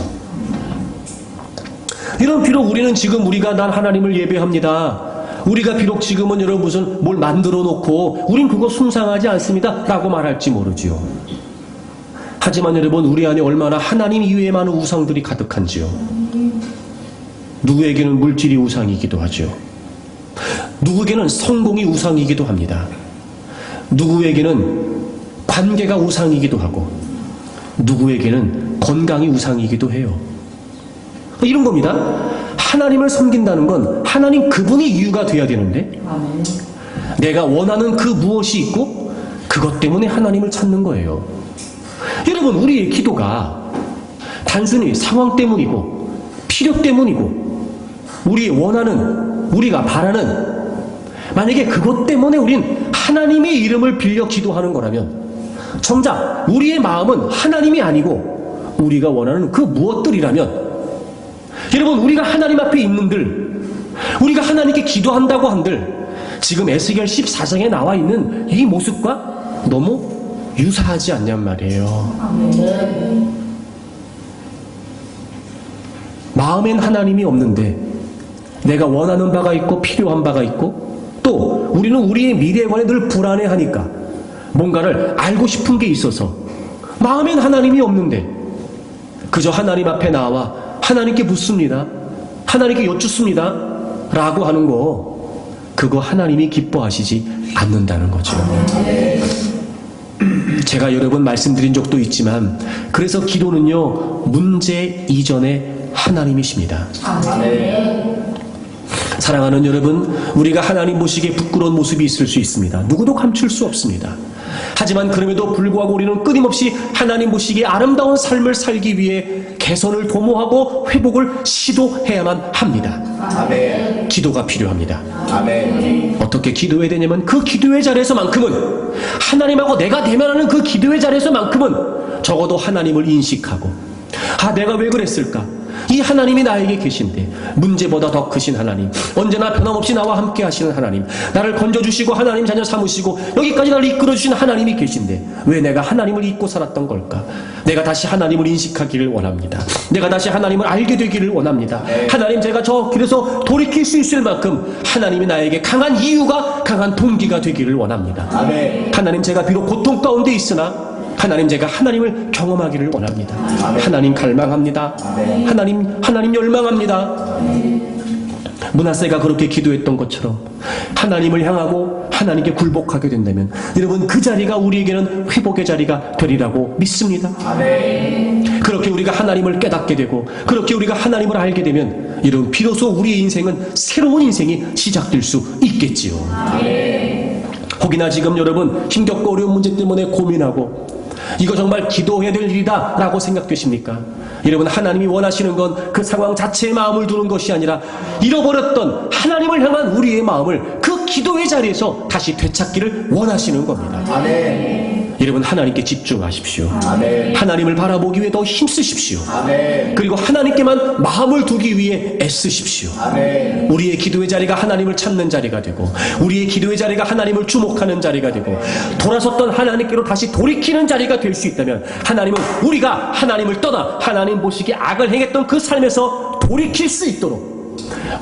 이런, 비록 우리는 지금 난 하나님을 예배합니다. 우리가 비록 지금은 여러분 무슨 뭘 만들어 놓고 우린 그거 숭상하지 않습니다 라고 말할지 모르지요. 하지만 여러분, 우리 안에 얼마나 하나님 이외에 많은 우상들이 가득한지요. 누구에게는 물질이 우상이기도 하죠. 누구에게는 성공이 우상이기도 합니다. 누구에게는 관계가 우상이기도 하고 누구에게는 건강이 우상이기도 해요. 이런 겁니다. 하나님을 섬긴다는 건 하나님 그분이 이유가 돼야 되는데 내가 원하는 그 무엇이 있고 그것 때문에 하나님을 찾는 거예요. 여러분, 우리의 기도가 단순히 상황 때문이고 필요 때문이고 우리가 바라는, 만약에 그것 때문에 우린 하나님의 이름을 빌려 기도하는 거라면 정작 우리의 마음은 하나님이 아니고 우리가 원하는 그 무엇들이라면, 여러분, 우리가 하나님 앞에 있는들, 우리가 하나님께 기도한다고 한들 지금 에스겔 14장에 나와 있는 이 모습과 너무 유사하지 않냔 말이에요. 마음엔 하나님이 없는데 내가 원하는 바가 있고 필요한 바가 있고 또 우리는 우리의 미래에 관해 늘 불안해하니까 뭔가를 알고 싶은 게 있어서 마음엔 하나님이 없는데 그저 하나님 앞에 나와 하나님께 묻습니다. 하나님께 여쭙습니다. 라고 하는 거, 그거 하나님이 기뻐하시지 않는다는 거죠. 제가 여러 번 말씀드린 적도 있지만, 그래서 기도는요, 문제 이전에 하나님이십니다. 사랑하는 여러분, 우리가 하나님 보시기에 부끄러운 모습이 있을 수 있습니다. 누구도 감출 수 없습니다. 하지만 그럼에도 불구하고 우리는 끊임없이 하나님 보시기에 아름다운 삶을 살기 위해 개선을 도모하고 회복을 시도해야만 합니다. 아멘. 기도가 필요합니다. 아멘. 어떻게 기도해야 되냐면 그 기도의 자리에서만큼은, 하나님하고 내가 대면하는 그 기도의 자리에서만큼은 적어도 하나님을 인식하고, 내가 왜 그랬을까? 이 하나님이 나에게 계신데, 문제보다 더 크신 하나님, 언제나 변함없이 나와 함께 하시는 하나님, 나를 건져주시고 하나님 자녀 삼으시고 여기까지 나를 이끌어주신 하나님이 계신데 왜 내가 하나님을 잊고 살았던 걸까? 내가 다시 하나님을 인식하기를 원합니다. 내가 다시 하나님을 알게 되기를 원합니다. 하나님, 제가 저 길에서 돌이킬 수 있을 만큼 하나님이 나에게 강한 이유가, 강한 동기가 되기를 원합니다. 아멘. 하나님, 제가 비록 고통 가운데 있으나 하나님, 제가 하나님을 경험하기를 원합니다. 하나님 갈망합니다. 하나님 열망합니다. 므낫세가 그렇게 기도했던 것처럼 하나님을 향하고 하나님께 굴복하게 된다면 여러분, 그 자리가 우리에게는 회복의 자리가 되리라고 믿습니다. 그렇게 우리가 하나님을 깨닫게 되고 그렇게 우리가 하나님을 알게 되면 여러분, 비로소 우리의 인생은 새로운 인생이 시작될 수 있겠지요. 혹이나 지금 여러분 힘겹고 어려운 문제 때문에 고민하고 이거 정말 기도해야 될 일이다 라고 생각되십니까? 여러분, 하나님이 원하시는 건 그 상황 자체에 마음을 두는 것이 아니라 잃어버렸던 하나님을 향한 우리의 마음을 그 기도의 자리에서 다시 되찾기를 원하시는 겁니다. 아멘. 여러분 하나님께 집중하십시오. 아멘. 하나님을 바라보기 위해 더 힘쓰십시오. 아멘. 그리고 하나님께만 마음을 두기 위해 애쓰십시오. 아멘. 우리의 기도의 자리가 하나님을 찾는 자리가 되고 우리의 기도의 자리가 하나님을 주목하는 자리가 되고 돌아섰던 하나님께로 다시 돌이키는 자리가 될 수 있다면 하나님은 우리가 하나님을 떠나 하나님 보시기에 악을 행했던 그 삶에서 돌이킬 수 있도록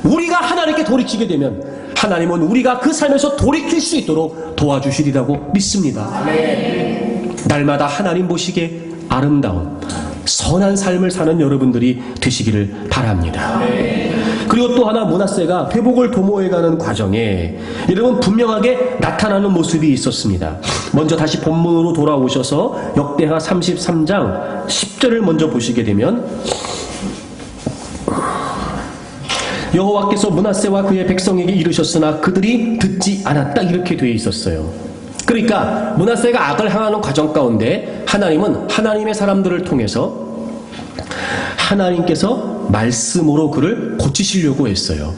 우리가 하나님께 돌이키게 되면 하나님은 우리가 그 삶에서 돌이킬 수 있도록 도와주시리라고 믿습니다. 아멘. 날마다 하나님 보시기에 아름다운 선한 삶을 사는 여러분들이 되시기를 바랍니다. 그리고 또 하나 므낫세가 회복을 도모해가는 과정에 여러분 분명하게 나타나는 모습이 있었습니다. 먼저 다시 본문으로 돌아오셔서 역대하 33장 10절을 먼저 보시게 되면 여호와께서 므낫세와 그의 백성에게 이르셨으나 그들이 듣지 않았다 이렇게 되어 있었어요. 그러니까 므낫세가 악을 행하는 과정 가운데 하나님은 하나님의 사람들을 통해서 하나님께서 말씀으로 그를 고치시려고 했어요.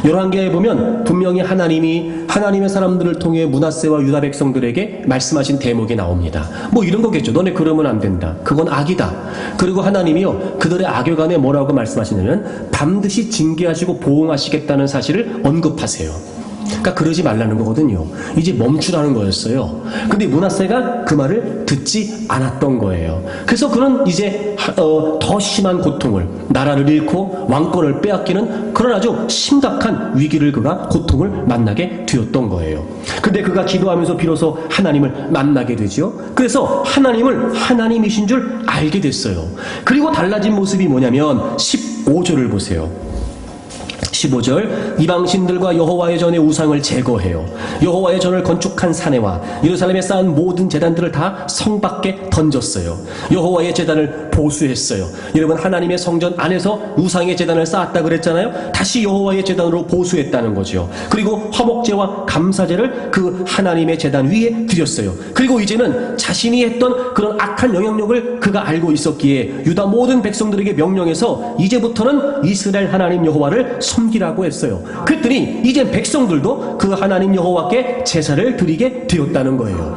열왕기하에 보면 분명히 하나님이 하나님의 사람들을 통해 므낫세와 유다 백성들에게 말씀하신 대목이 나옵니다. 뭐 이런 거겠죠. 너네 그러면 안 된다. 그건 악이다. 그리고 하나님이요 그들의 악여간에 뭐라고 말씀하시냐면 반드시 징계하시고 보응하시겠다는 사실을 언급하세요. 그러니까 그러지 말라는 거거든요. 이제 멈추라는 거였어요. 근데 므낫세가 그 말을 듣지 않았던 거예요. 그래서 그는 이제 더 심한 고통을 나라를 잃고 왕권을 빼앗기는 그런 아주 심각한 위기를 그가 고통을 만나게 되었던 거예요. 근데 그가 기도하면서 비로소 하나님을 만나게 되죠. 그래서 하나님을 하나님이신 줄 알게 됐어요. 그리고 달라진 모습이 뭐냐면 15절을 보세요. 15절 이방신들과 여호와의 전의 우상을 제거해요. 여호와의 전을 건축한 사내와 예루살렘에 쌓은 모든 제단들을 다 성 밖에 던졌어요. 여호와의 제단을 보수했어요. 여러분 하나님의 성전 안에서 우상의 제단을 쌓았다 그랬잖아요. 다시 여호와의 제단으로 보수했다는 거죠. 그리고 화목제와 감사제를 그 하나님의 제단 위에 드렸어요. 그리고 이제는 자신이 했던 그런 악한 영향력을 그가 알고 있었기에 유다 모든 백성들에게 명령해서 이제부터는 이스라엘 하나님 여호와를 섬기라고 했어요. 그랬더니 이제 백성들도 그 하나님 여호와께 제사를 드리게 되었다는 거예요.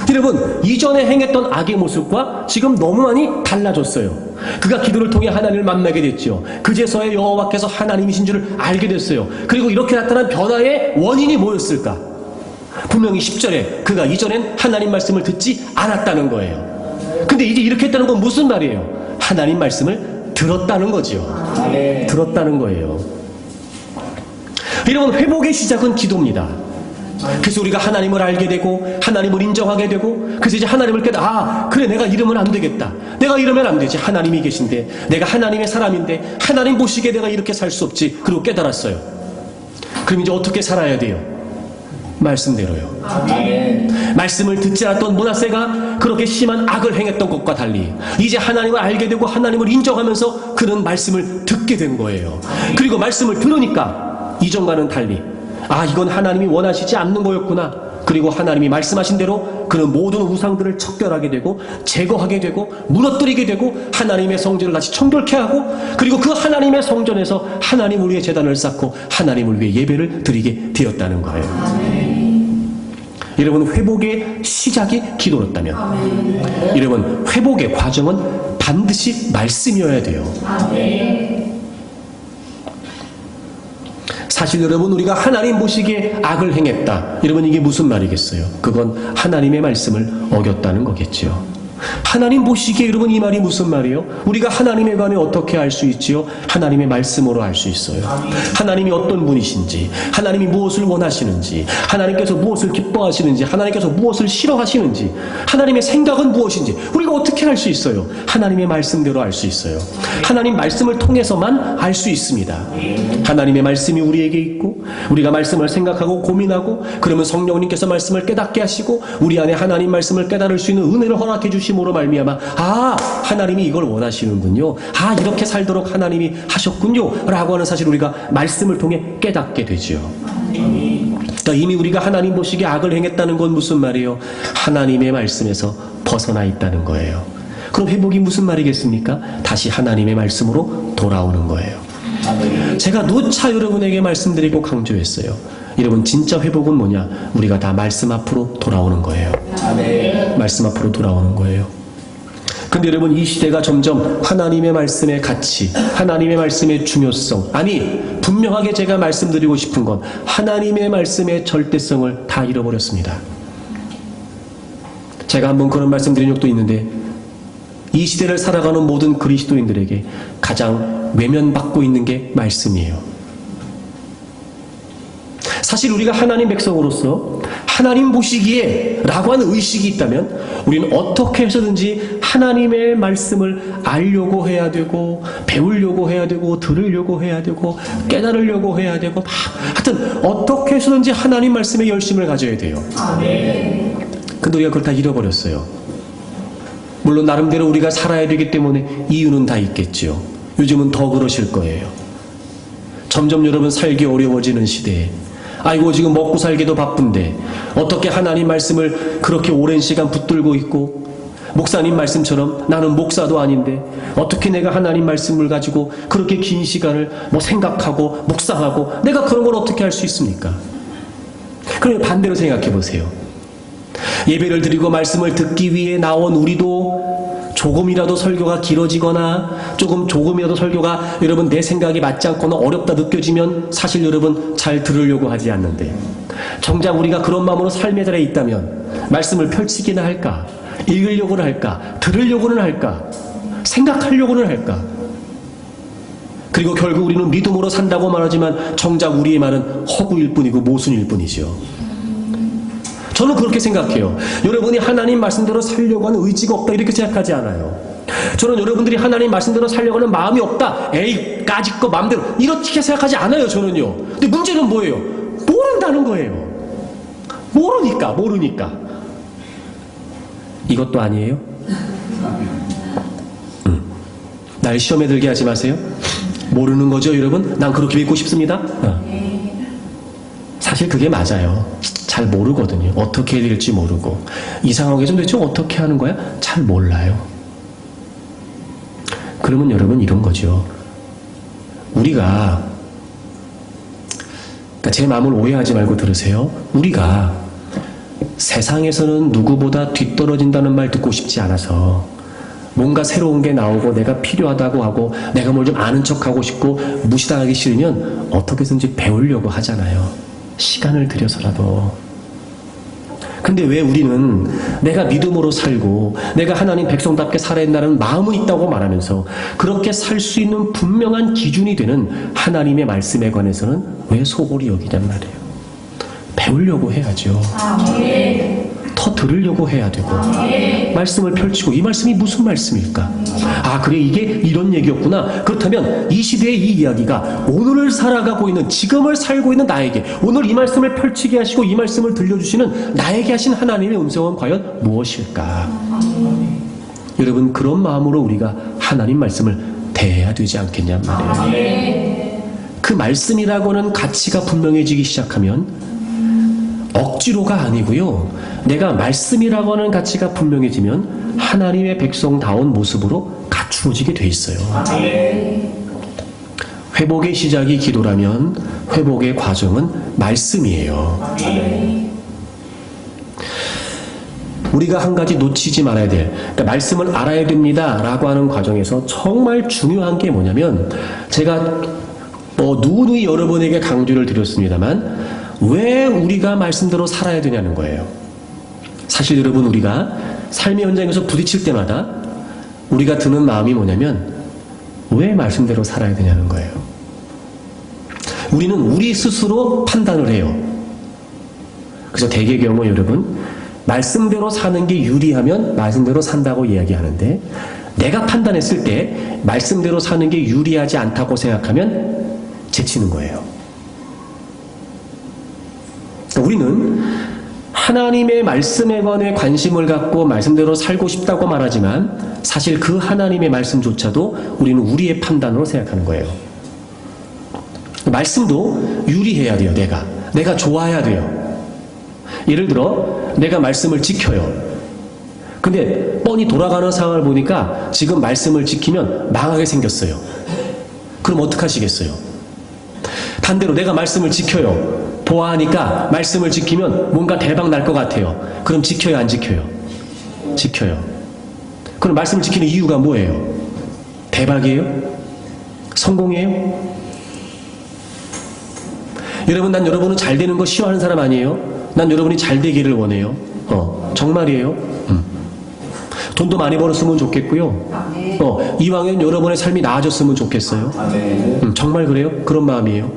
여러분 이전에 행했던 악의 모습과 지금 너무 많이 달라졌어요. 그가 기도를 통해 하나님을 만나게 됐죠. 그제서야 여호와께서 하나님이신 줄을 알게 됐어요. 그리고 이렇게 나타난 변화의 원인이 뭐였을까? 분명히 10절에 그가 이전엔 하나님 말씀을 듣지 않았다는 거예요. 근데 이제 이렇게 했다는 건 무슨 말이에요? 하나님 말씀을 들었다는 거죠. 들었다는 거예요. 여러분 회복의 시작은 기도입니다. 그래서 우리가 하나님을 알게 되고 하나님을 인정하게 되고 그래서 이제 하나님을 깨달아 그래 내가 이러면 안 되겠다. 내가 이러면 안 되지. 하나님이 계신데 내가 하나님의 사람인데 하나님 보시기에 내가 이렇게 살 수 없지. 그리고 깨달았어요. 그럼 이제 어떻게 살아야 돼요? 말씀대로요. 말씀을 듣지 않았던 므낫세가 그렇게 심한 악을 행했던 것과 달리 이제 하나님을 알게 되고 하나님을 인정하면서 그는 말씀을 듣게 된 거예요. 그리고 말씀을 들으니까 이전과는 달리 아 이건 하나님이 원하시지 않는 거였구나. 그리고 하나님이 말씀하신 대로 그는 모든 우상들을 척결하게 되고 제거하게 되고 무너뜨리게 되고 하나님의 성전을 다시 청결케 하고 그리고 그 하나님의 성전에서 하나님을 위해 제단을 쌓고 하나님을 위해 예배를 드리게 되었다는 거예요. 여러분 회복의 시작이 기도였다면 여러분 회복의 과정은 반드시 말씀이어야 돼요. 사실 여러분 우리가 하나님 보시기에 악을 행했다. 여러분 이게 무슨 말이겠어요? 그건 하나님의 말씀을 어겼다는 거겠죠. 하나님 보시기에 여러분 이 말이 무슨 말이에요? 우리가 하나님에 관해 어떻게 알 수 있지요? 하나님의 말씀으로 알 수 있어요. 하나님이 어떤 분이신지, 하나님이 무엇을 원하시는지, 하나님께서 무엇을 기뻐하시는지, 하나님께서 무엇을 싫어하시는지, 하나님의 생각은 무엇인지 우리가 어떻게 알 수 있어요? 하나님의 말씀대로 알 수 있어요. 하나님 말씀을 통해서만 알 수 있습니다. 하나님의 말씀이 우리에게 있고 우리가 말씀을 생각하고 고민하고 그러면 성령님께서 말씀을 깨닫게 하시고 우리 안에 하나님 말씀을 깨달을 수 있는 은혜를 허락해 주심으로 말미암아 아 하나님이 이걸 원하시는군요. 아 이렇게 살도록 하나님이 하셨군요 라고 하는 사실을 우리가 말씀을 통해 깨닫게 되죠. 그러니까 이미 우리가 하나님 보시기에 악을 행했다는 건 무슨 말이에요? 하나님의 말씀에서 벗어나 있다는 거예요. 그럼 회복이 무슨 말이겠습니까? 다시 하나님의 말씀으로 돌아오는 거예요. 제가 누차 여러분에게 말씀드리고 강조했어요. 여러분 진짜 회복은 뭐냐? 우리가 다 말씀 앞으로 돌아오는 거예요. 말씀 앞으로 돌아오는 거예요. 근데 여러분, 이 시대가 점점 하나님의 말씀의 가치, 하나님의 말씀의 중요성, 아니 분명하게 제가 말씀드리고 싶은 건 하나님의 말씀의 절대성을 다 잃어버렸습니다. 제가 한번 그런 말씀 드린 적도 있는데, 이 시대를 살아가는 모든 그리스도인들에게 가장 외면받고 있는 게 말씀이에요. 사실 우리가 하나님 백성으로서 하나님 보시기에 라고 하는 의식이 있다면 우리는 어떻게 해서든지 하나님의 말씀을 알려고 해야 되고, 배우려고 해야 되고, 들으려고 해야 되고, 깨달으려고 해야 되고, 하여튼 어떻게 해서든지 하나님 말씀에 열심을 가져야 돼요. 근데 우리가 그걸 다 잃어버렸어요. 물론 나름대로 우리가 살아야 되기 때문에 이유는 다 있겠죠. 요즘은 더 그러실 거예요. 점점 여러분 살기 어려워지는 시대에, 아이고 지금 먹고 살기도 바쁜데 어떻게 하나님 말씀을 그렇게 오랜 시간 붙들고 있고, 목사님 말씀처럼 나는 목사도 아닌데 어떻게 내가 하나님 말씀을 가지고 그렇게 긴 시간을 생각하고 묵상하고 내가 그런 걸 어떻게 할 수 있습니까? 그럼 반대로 생각해 보세요. 예배를 드리고 말씀을 듣기 위해 나온 우리도 조금이라도 설교가 길어지거나 조금이라도 설교가 여러분 내 생각에 맞지 않거나 어렵다 느껴지면 사실 여러분 잘 들으려고 하지 않는데, 정작 우리가 그런 마음으로 삶의 자리에 있다면 말씀을 펼치기나 할까, 읽으려고는 할까, 들으려고는 할까, 생각하려고는 할까. 그리고 결국 우리는 믿음으로 산다고 말하지만 정작 우리의 말은 허구일 뿐이고 모순일 뿐이죠. 저는 그렇게 생각해요. 여러분이 하나님 말씀대로 살려고 하는 의지가 없다 이렇게 생각하지 않아요. 저는 여러분들이 하나님 말씀대로 살려고 하는 마음이 없다, 에이 까짓 거 마음대로 이렇게 생각하지 않아요. 저는요. 근데 문제는 뭐예요? 모른다는 거예요. 모르니까 이것도 아니에요? 날 시험에 들게 하지 마세요. 모르는 거죠 여러분? 난 그렇게 믿고 싶습니다. 사실 그게 맞아요. 잘 모르거든요. 어떻게 해야 될지 모르고, 이 상황에서 도대체 어떻게 하는 거야? 잘 몰라요. 그러면 여러분 이런 거죠. 우리가, 그러니까 제 마음을 오해하지 말고 들으세요. 우리가 세상에서는 누구보다 뒤떨어진다는 말 듣고 싶지 않아서 뭔가 새로운 게 나오고 내가 필요하다고 하고 내가 뭘 좀 아는 척하고 싶고 무시당하기 싫으면 어떻게 해서든지 배우려고 하잖아요. 시간을 들여서라도. 근데 왜 우리는 내가 믿음으로 살고 내가 하나님 백성답게 살아야 한다는 마음은 있다고 말하면서 그렇게 살 수 있는 분명한 기준이 되는 하나님의 말씀에 관해서는 왜 소홀히 여기냔 말이에요. 배우려고 해야죠. 더 들으려고 해야 되고, 말씀을 펼치고, 이 말씀이 무슨 말씀일까? 아, 그래, 이게 이런 얘기였구나. 그렇다면 이 시대의 이 이야기가 오늘을 살아가고 있는, 지금을 살고 있는 나에게, 오늘 이 말씀을 펼치게 하시고 이 말씀을 들려주시는 나에게 하신 하나님의 음성은 과연 무엇일까? 여러분, 그런 마음으로 우리가 하나님 말씀을 대해야 되지 않겠냔 말이에요. 그 말씀이라고는 가치가 분명해지기 시작하면 억지로가 아니고요, 내가 말씀이라고 하는 가치가 분명해지면 하나님의 백성다운 모습으로 갖추어지게 돼 있어요. 회복의 시작이 기도라면 회복의 과정은 말씀이에요. 우리가 한 가지 놓치지 말아야 될, 그러니까 말씀을 알아야 됩니다 라고 하는 과정에서 정말 중요한 게 뭐냐면, 제가 누누이 여러분에게 강조를 드렸습니다만 왜 우리가 말씀대로 살아야 되냐는 거예요. 사실 여러분, 우리가 삶의 현장에서 부딪힐 때마다 우리가 드는 마음이 뭐냐면 왜 말씀대로 살아야 되냐는 거예요. 우리는 우리 스스로 판단을 해요. 그래서 대개 경우 여러분, 말씀대로 사는 게 유리하면 말씀대로 산다고 이야기하는데, 내가 판단했을 때 말씀대로 사는 게 유리하지 않다고 생각하면 제치는 거예요. 우리는 하나님의 말씀에 관해 관심을 갖고 말씀대로 살고 싶다고 말하지만 사실 그 하나님의 말씀조차도 우리는 우리의 판단으로 생각하는 거예요. 말씀도 유리해야 돼요. 내가 좋아야 돼요. 예를 들어 내가 말씀을 지켜요. 근데 뻔히 돌아가는 상황을 보니까 지금 말씀을 지키면 망하게 생겼어요. 그럼 어떡하시겠어요? 반대로 내가 말씀을 지켜요. 보아하니까 말씀을 지키면 뭔가 대박 날 것 같아요. 그럼 지켜요, 안 지켜요? 지켜요. 그럼 말씀을 지키는 이유가 뭐예요? 대박이에요? 성공이에요? 여러분, 난 여러분은 잘 되는 거 싫어하는 사람 아니에요? 난 여러분이 잘 되기를 원해요. 정말이에요. 돈도 많이 벌었으면 좋겠고요. 이왕이면 여러분의 삶이 나아졌으면 좋겠어요. 정말 그래요? 그런 마음이에요.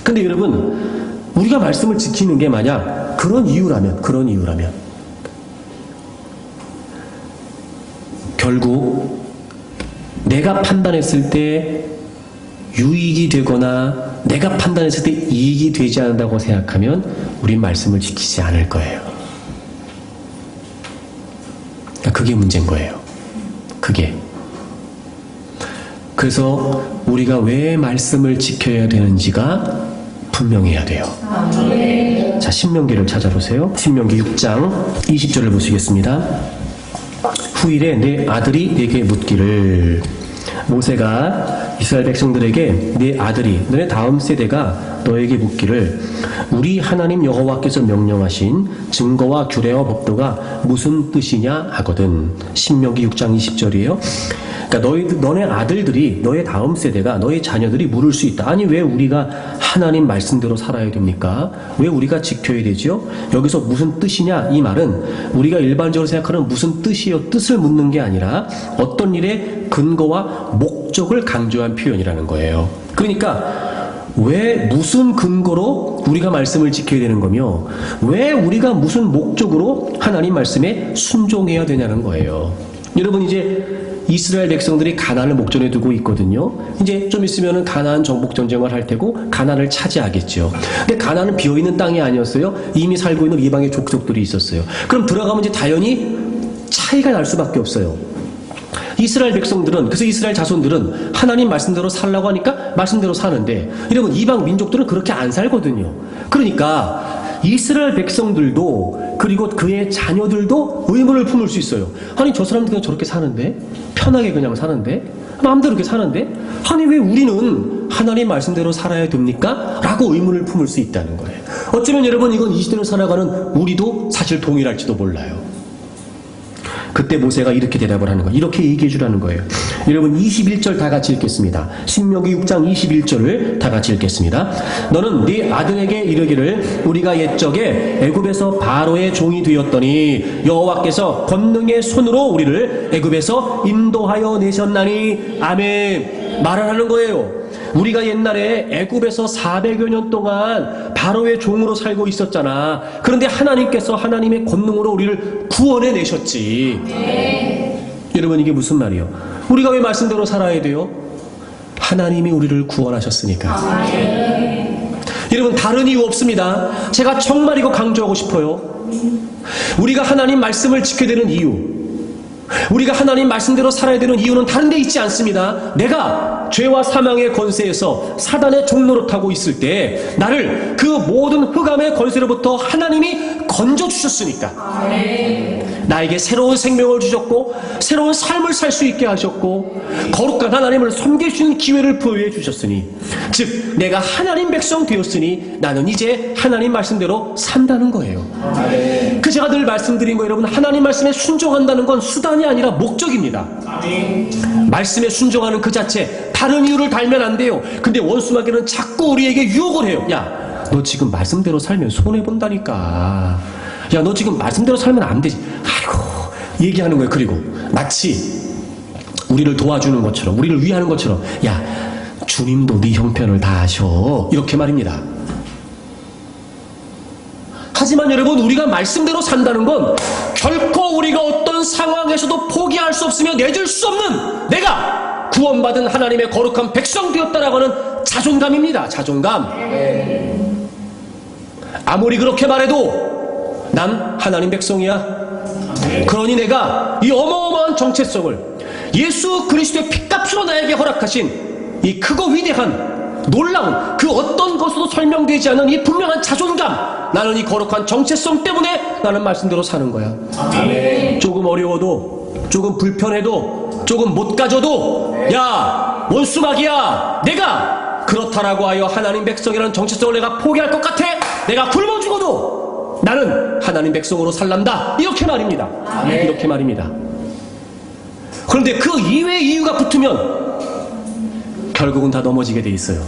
근데 여러분, 우리가 말씀을 지키는 게 만약 그런 이유라면 결국 내가 판단했을 때 유익이 되거나 내가 판단했을 때 이익이 되지 않는다고 생각하면 우린 말씀을 지키지 않을 거예요. 그게 문제인 거예요. 그게. 그래서 우리가 왜 말씀을 지켜야 되는지가 분명해야 돼요. 자, 신명기를 찾아보세요. 신명기 6장 20절을 보시겠습니다. 후일에 내 아들이 내게 묻기를, 모세가 이스라엘 백성들에게 내 아들이, 너네 다음 세대가 너에게 묻기를 우리 하나님 여호와께서 명령하신 증거와 규례와 법도가 무슨 뜻이냐 하거든. 신명기 6장 20절이에요. 그러니까 너네 아들들이, 너의 다음 세대가, 너의 자녀들이 물을 수 있다. 아니, 왜 우리가 하나님 말씀대로 살아야 됩니까? 왜 우리가 지켜야 되죠? 여기서 무슨 뜻이냐? 이 말은 우리가 일반적으로 생각하는 무슨 뜻이요? 뜻을 묻는 게 아니라 어떤 일의 근거와 목적을 강조한 표현이라는 거예요. 그러니까 왜 무슨 근거로 우리가 말씀을 지켜야 되는 거며 왜 우리가 무슨 목적으로 하나님 말씀에 순종해야 되냐는 거예요. 여러분, 이제 이스라엘 백성들이 가나안을 목전에 두고 있거든요. 이제 좀 있으면은 가나안 정복 전쟁을 할 테고 가나안을 차지하겠죠. 근데 가나안은 비어있는 땅이 아니었어요. 이미 살고 있는 이방의 족속들이 있었어요. 그럼 들어가면 이제 당연히 차이가 날 수밖에 없어요. 이스라엘 백성들은, 그래서 이스라엘 자손들은 하나님 말씀대로 살라고 하니까 말씀대로 사는데, 여러분, 이방 민족들은 그렇게 안 살거든요. 그러니까 이스라엘 백성들도, 그리고 그의 자녀들도 의문을 품을 수 있어요. 아니, 저 사람들 그냥 저렇게 사는데? 편하게 그냥 사는데? 마음대로 이렇게 사는데? 아니, 왜 우리는 하나님 말씀대로 살아야 됩니까? 라고 의문을 품을 수 있다는 거예요. 어쩌면 여러분, 이건 이 시대를 살아가는 우리도 사실 동일할지도 몰라요. 그때 모세가 이렇게 대답을 하는 거예요. 이렇게 얘기해 주라는 거예요. 여러분, 21절 다 같이 읽겠습니다. 신명기 6장 21절을 다 같이 읽겠습니다. 너는 네 아들에게 이르기를 우리가 옛적에 애굽에서 바로의 종이 되었더니 여호와께서 권능의 손으로 우리를 애굽에서 인도하여 내셨나니. 아멘. 말을 하는 거예요. 우리가 옛날에 애굽에서 400여 년 동안 바로의 종으로 살고 있었잖아. 그런데 하나님께서 하나님의 권능으로 우리를 구원해 내셨지. 여러분, 이게 무슨 말이에요? 우리가 왜 말씀대로 살아야 돼요? 하나님이 우리를 구원하셨으니까. 여러분, 다른 이유 없습니다. 제가 정말 이거 강조하고 싶어요. 우리가 하나님 말씀을 지켜야 되는 이유, 우리가 하나님 말씀대로 살아야 되는 이유는 다른 데 있지 않습니다. 내가 죄와 사망의 권세에서 사단의 종노릇하고 있을 때 나를 그 모든 흑암의 권세로부터 하나님이 건져주셨으니까. 나에게 새로운 생명을 주셨고 새로운 삶을 살 수 있게 하셨고 거룩한 하나님을 섬길 수 있는 기회를 부여해 주셨으니, 즉 내가 하나님 백성 되었으니 나는 이제 하나님 말씀대로 산다는 거예요. 그 제가 늘 말씀드린 거, 여러분, 하나님 말씀에 순종한다는 건 수단이 아니라 목적입니다. 말씀에 순종하는 그 자체, 다른 이유를 달면 안 돼요. 근데 원수마귀는 자꾸 우리에게 유혹을 해요. 야, 너 지금 말씀대로 살면 손해본다니까. 야, 너 지금 말씀대로 살면 안 되지. 아이고, 얘기하는 거예요. 그리고 마치 우리를 도와주는 것처럼, 우리를 위하는 것처럼, 야, 주님도 네 형편을 다 아셔, 이렇게 말입니다. 하지만 여러분, 우리가 말씀대로 산다는 건 결코 우리가 어떤 상황에서도 포기할 수 없으며 내줄 수 없는, 내가 구원받은 하나님의 거룩한 백성 되었다라고 하는 자존감입니다. 자존감. 아무리 그렇게 말해도 난 하나님 백성이야. 그러니 내가 이 어마어마한 정체성을, 예수 그리스도의 피값으로 나에게 허락하신 이 크고 위대한 놀라운 그 어떤 것으로도 설명되지 않은 이 분명한 자존감, 나는 이 거룩한 정체성 때문에 나는 말씀대로 사는 거야. 아멘. 조금 어려워도, 조금 불편해도, 조금 못 가져도, 야, 원수마귀야, 내가 그렇다라고 하여 하나님 백성이라는 정체성을 내가 포기할 것 같아? 내가 굶어 죽어도 나는 하나님 백성으로 살란다. 이렇게 말입니다. 이렇게 말입니다. 그런데 그 이외의 이유가 붙으면 결국은 다 넘어지게 돼 있어요.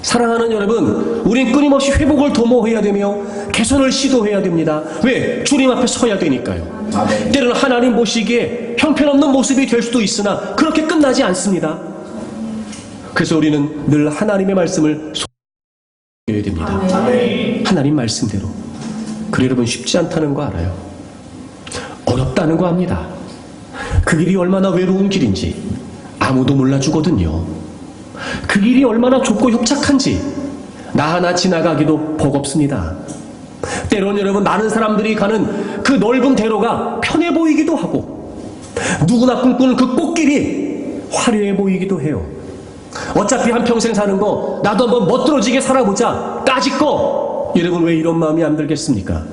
사랑하는 여러분, 우린 끊임없이 회복을 도모해야 되며 개선을 시도해야 됩니다. 왜? 주님 앞에 서야 되니까요. 때로는 하나님 보시기에 형편없는 모습이 될 수도 있으나 그렇게 끝나지 않습니다. 그래서 우리는 늘 하나님의 말씀을 소개해야 됩니다. 하나님 말씀대로. 그래 여러분, 쉽지 않다는 거 알아요. 어렵다는 거 압니다. 그 길이 얼마나 외로운 길인지 아무도 몰라주거든요. 그 길이 얼마나 좁고 협착한지 나 하나 지나가기도 버겁습니다. 때론 여러분, 많은 사람들이 가는 그 넓은 대로가 편해 보이기도 하고 누구나 꿈꾸는 그 꽃길이 화려해 보이기도 해요. 어차피 한평생 사는 거 나도 한번 멋들어지게 살아보자 까짓거 여러분, 왜 이런 마음이 안 들겠습니까?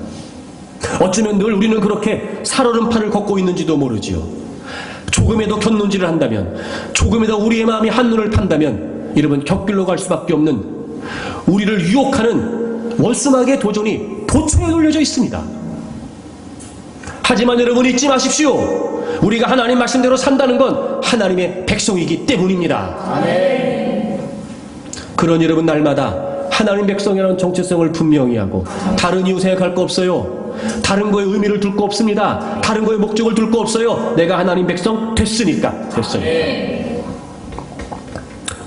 어쩌면 늘 우리는 그렇게 살얼음판을 걷고 있는지도 모르지요. 조금이라도 곁눈질을 한다면, 조금이라도 우리의 마음이 한눈을 판다면 여러분, 곁길로 갈 수밖에 없는 우리를 유혹하는 원수마귀의 도전이 도처에 놓여져 있습니다. 하지만 여러분, 잊지 마십시오. 우리가 하나님 말씀대로 산다는 건 하나님의 백성이기 때문입니다. 그런 여러분, 날마다 하나님 백성이라는 정체성을 분명히 하고 다른 이유 생각할 거 없어요. 다른 거에 의미를 둘 거 없습니다. 다른 거에 목적을 둘 거 없어요. 내가 하나님 백성 됐으니까 됐어요.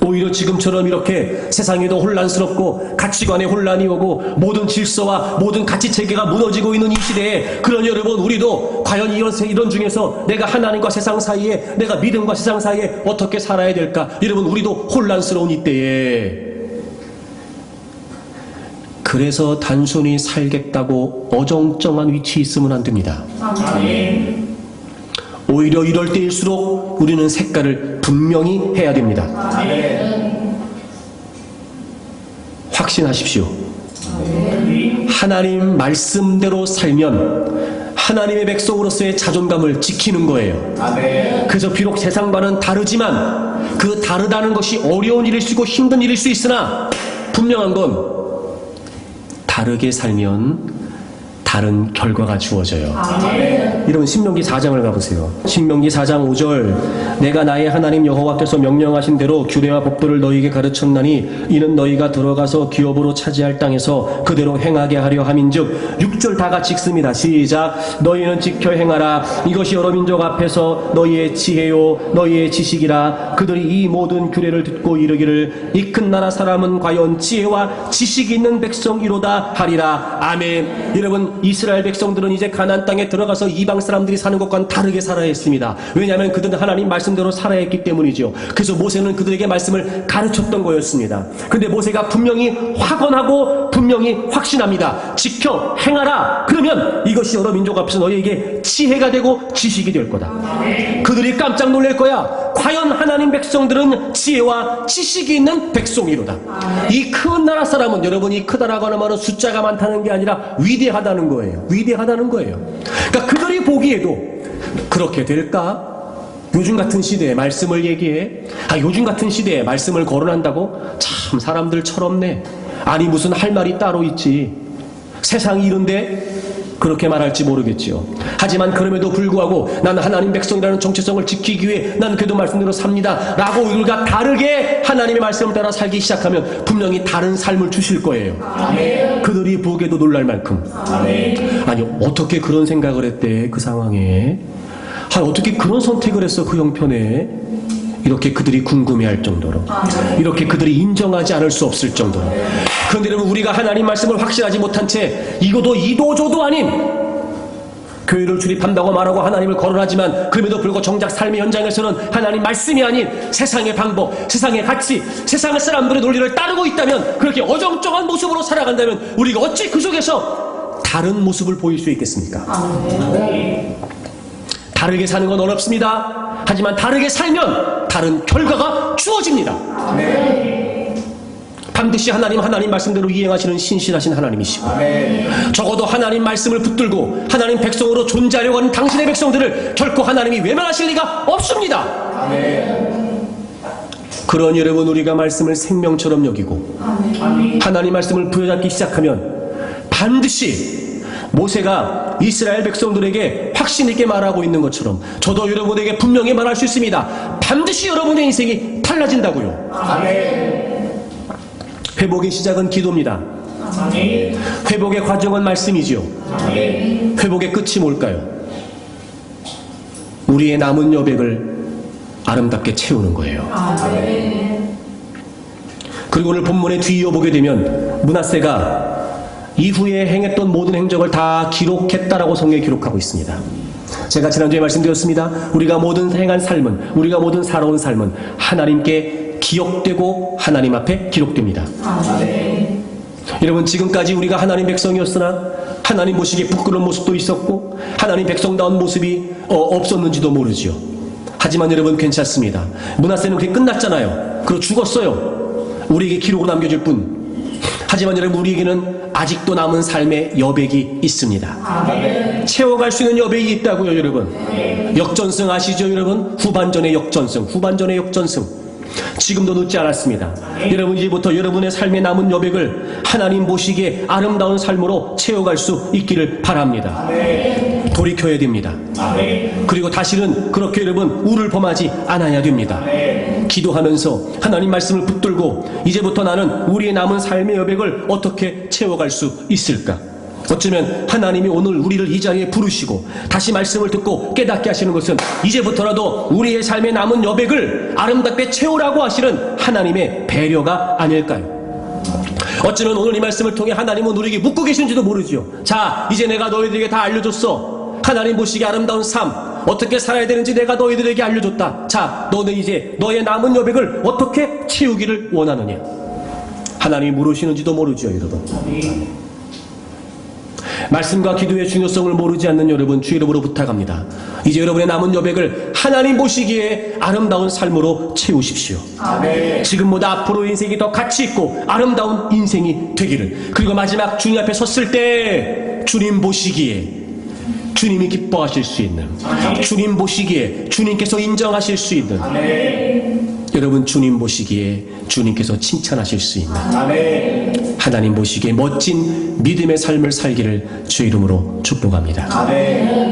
오히려 지금처럼 이렇게 세상이 더 혼란스럽고 가치관의 혼란이 오고 모든 질서와 모든 가치체계가 무너지고 있는 이 시대에, 그런 여러분, 우리도 과연 이런 중에서 내가 하나님과 세상 사이에, 내가 믿음과 세상 사이에 어떻게 살아야 될까? 여러분, 우리도 혼란스러운 이때에, 그래서 단순히 살겠다고 어정쩡한 위치에 있으면 안 됩니다. 오히려 이럴 때일수록 우리는 색깔을 분명히 해야 됩니다. 확신하십시오. 하나님 말씀대로 살면 하나님의 백성으로서의 자존감을 지키는 거예요. 그래서 비록 세상과는 다르지만 그 다르다는 것이 어려운 일일 수 있고 힘든 일일 수 있으나 분명한 건 다르게 살면 다른 결과가 주어져요. 여러분, 신명기 4장을 가보세요. 신명기 4장 5절, 내가 나의 하나님 여호와께서 명령하신 대로 규례와 법도를 너희에게 가르쳤나니 이는 너희가 들어가서 기업으로 차지할 땅에서 그대로 행하게 하려 함인즉. 6절 다 같이 읽습니다. 시작. 너희는 지켜 행하라. 이것이 여러 민족 앞에서 너희의 지혜요 너희의 지식이라. 그들이 이 모든 규례를 듣고 이르기를 이 큰 나라 사람은 과연 지혜와 지식이 있는 백성이로다 하리라. 아멘. 여러분, 이스라엘 백성들은 이제 가나안 땅에 들어가서 이방 사람들이 사는 것과는 다르게 살아야 했습니다. 왜냐하면 그들은 하나님 말씀대로 살아야 했기 때문이죠. 그래서 모세는 그들에게 말씀을 가르쳤던 거였습니다. 그런데 모세가 분명히 확언하고 분명히 확신합니다. 지켜 행하라. 그러면 이것이 여러 민족 앞에서 너희에게 지혜가 되고 지식이 될 거다. 그들이 깜짝 놀랄 거야. 과연 하나님 백성들은 지혜와 지식이 있는 백성이로다. 이 큰 나라 사람은, 여러분이 크다라고 하는 말은 숫자가 많다는 게 아니라 위대하다는 거예요. 위대하다는 거예요. 그러니까 그들이 보기에도 그렇게 될까? 요즘 같은 시대에 말씀을 얘기해? 요즘 같은 시대에 말씀을 거론한다고? 참 사람들 철없네. 아니 무슨 할 말이 따로 있지. 세상이 이런데 그렇게 말할지 모르겠지요. 하지만 그럼에도 불구하고 나는 하나님 백성이라는 정체성을 지키기 위해 나는 그래도 말씀대로 삽니다 라고 우리가 다르게 하나님의 말씀을 따라 살기 시작하면 분명히 다른 삶을 주실 거예요. 아멘. 그들이 보기에도 놀랄 만큼. 아멘. 아니 어떻게 그런 생각을 했대 그 상황에. 어떻게 그런 선택을 했어 그 형편에. 이렇게 그들이 궁금해할 정도로, 이렇게 그들이 인정하지 않을 수 없을 정도로. 그런데 여러분, 우리가 하나님 말씀을 확신하지 못한 채 이거도 이도저도 아닌 교회를 출입한다고 말하고 하나님을 거론하지만 그럼에도 불구하고 정작 삶의 현장에서는 하나님 말씀이 아닌 세상의 방법, 세상의 가치, 세상의 사람들의 논리를 따르고 있다면, 그렇게 어정쩡한 모습으로 살아간다면 우리가 어찌 그 속에서 다른 모습을 보일 수 있겠습니까? 다르게 사는 건 어렵습니다. 하지만 다르게 살면 다른 결과가 주어집니다. 반드시 하나님 말씀대로 이행하시는 신실하신 하나님이시고, 적어도 하나님 말씀을 붙들고 하나님 백성으로 존재하려고 하는 당신의 백성들을 결코 하나님이 외면하실 리가 없습니다. 그런 여러분, 우리가 말씀을 생명처럼 여기고 하나님 말씀을 부여잡기 시작하면 반드시 모세가 이스라엘 백성들에게 확신 있게 말하고 있는 것처럼 저도 여러분에게 분명히 말할 수 있습니다. 반드시 여러분의 인생이 달라진다고요. 아멘. 회복의 시작은 기도입니다. 아멘. 회복의 과정은 말씀이지요. 아멘. 회복의 끝이 뭘까요? 우리의 남은 여백을 아름답게 채우는 거예요. 아멘. 그리고 오늘 본문에 뒤이어보게 되면 므낫세가 이후에 행했던 모든 행적을 다 기록했다라고 성경에 기록하고 있습니다. 제가 지난주에 말씀드렸습니다. 우리가 모든 행한 삶은, 우리가 모든 살아온 삶은 하나님께 기억되고 하나님 앞에 기록됩니다. 아멘. 여러분, 지금까지 우리가 하나님 백성이었으나 하나님 보시기에 부끄러운 모습도 있었고 하나님 백성다운 모습이 없었는지도 모르지요. 하지만 여러분, 괜찮습니다. 므낫세는 그게 끝났잖아요. 그리고 죽었어요. 우리에게 기록을 남겨줄 뿐. 하지만 여러분, 우리에게는 아직도 남은 삶의 여백이 있습니다. 아멘. 채워갈 수 있는 여백이 있다고요, 여러분. 역전승 아시죠, 여러분? 후반전의 역전승, 후반전의 역전승. 지금도 늦지 않았습니다. 여러분, 이제부터 여러분의 삶의 남은 여백을 하나님 보시기에 아름다운 삶으로 채워갈 수 있기를 바랍니다. 돌이켜야 됩니다. 그리고 다시는 그렇게 여러분 우를 범하지 않아야 됩니다. 기도하면서 하나님 말씀을 붙들고 이제부터 나는 우리의 남은 삶의 여백을 어떻게 채워갈 수 있을까? 어쩌면 하나님이 오늘 우리를 이 자리에 부르시고 다시 말씀을 듣고 깨닫게 하시는 것은 이제부터라도 우리의 삶의 남은 여백을 아름답게 채우라고 하시는 하나님의 배려가 아닐까요? 어쩌면 오늘 이 말씀을 통해 하나님은 우리에게 묻고 계신지도 모르지요. 자, 이제 내가 너희들에게 다 알려줬어. 하나님 보시기에 아름다운 삶 어떻게 살아야 되는지 내가 너희들에게 알려줬다. 자, 너는 이제 너의 남은 여백을 어떻게 채우기를 원하느냐? 하나님이 물으시는지도 모르죠, 여러분. 말씀과 기도의 중요성을 모르지 않는 여러분, 주 이름으로 부탁합니다. 이제 여러분의 남은 여백을 하나님 보시기에 아름다운 삶으로 채우십시오. 아멘. 지금보다 앞으로 인생이 더 가치 있고 아름다운 인생이 되기를. 그리고 마지막 주님 앞에 섰을 때 주님 보시기에 주님이 기뻐하실 수 있는, 주님 보시기에 주님께서 인정하실 수 있는, 여러분 주님 보시기에 주님께서 칭찬하실 수 있는, 아멘. 하나님 보시기에 멋진 믿음의 삶을 살기를 주 이름으로 축복합니다. 아멘.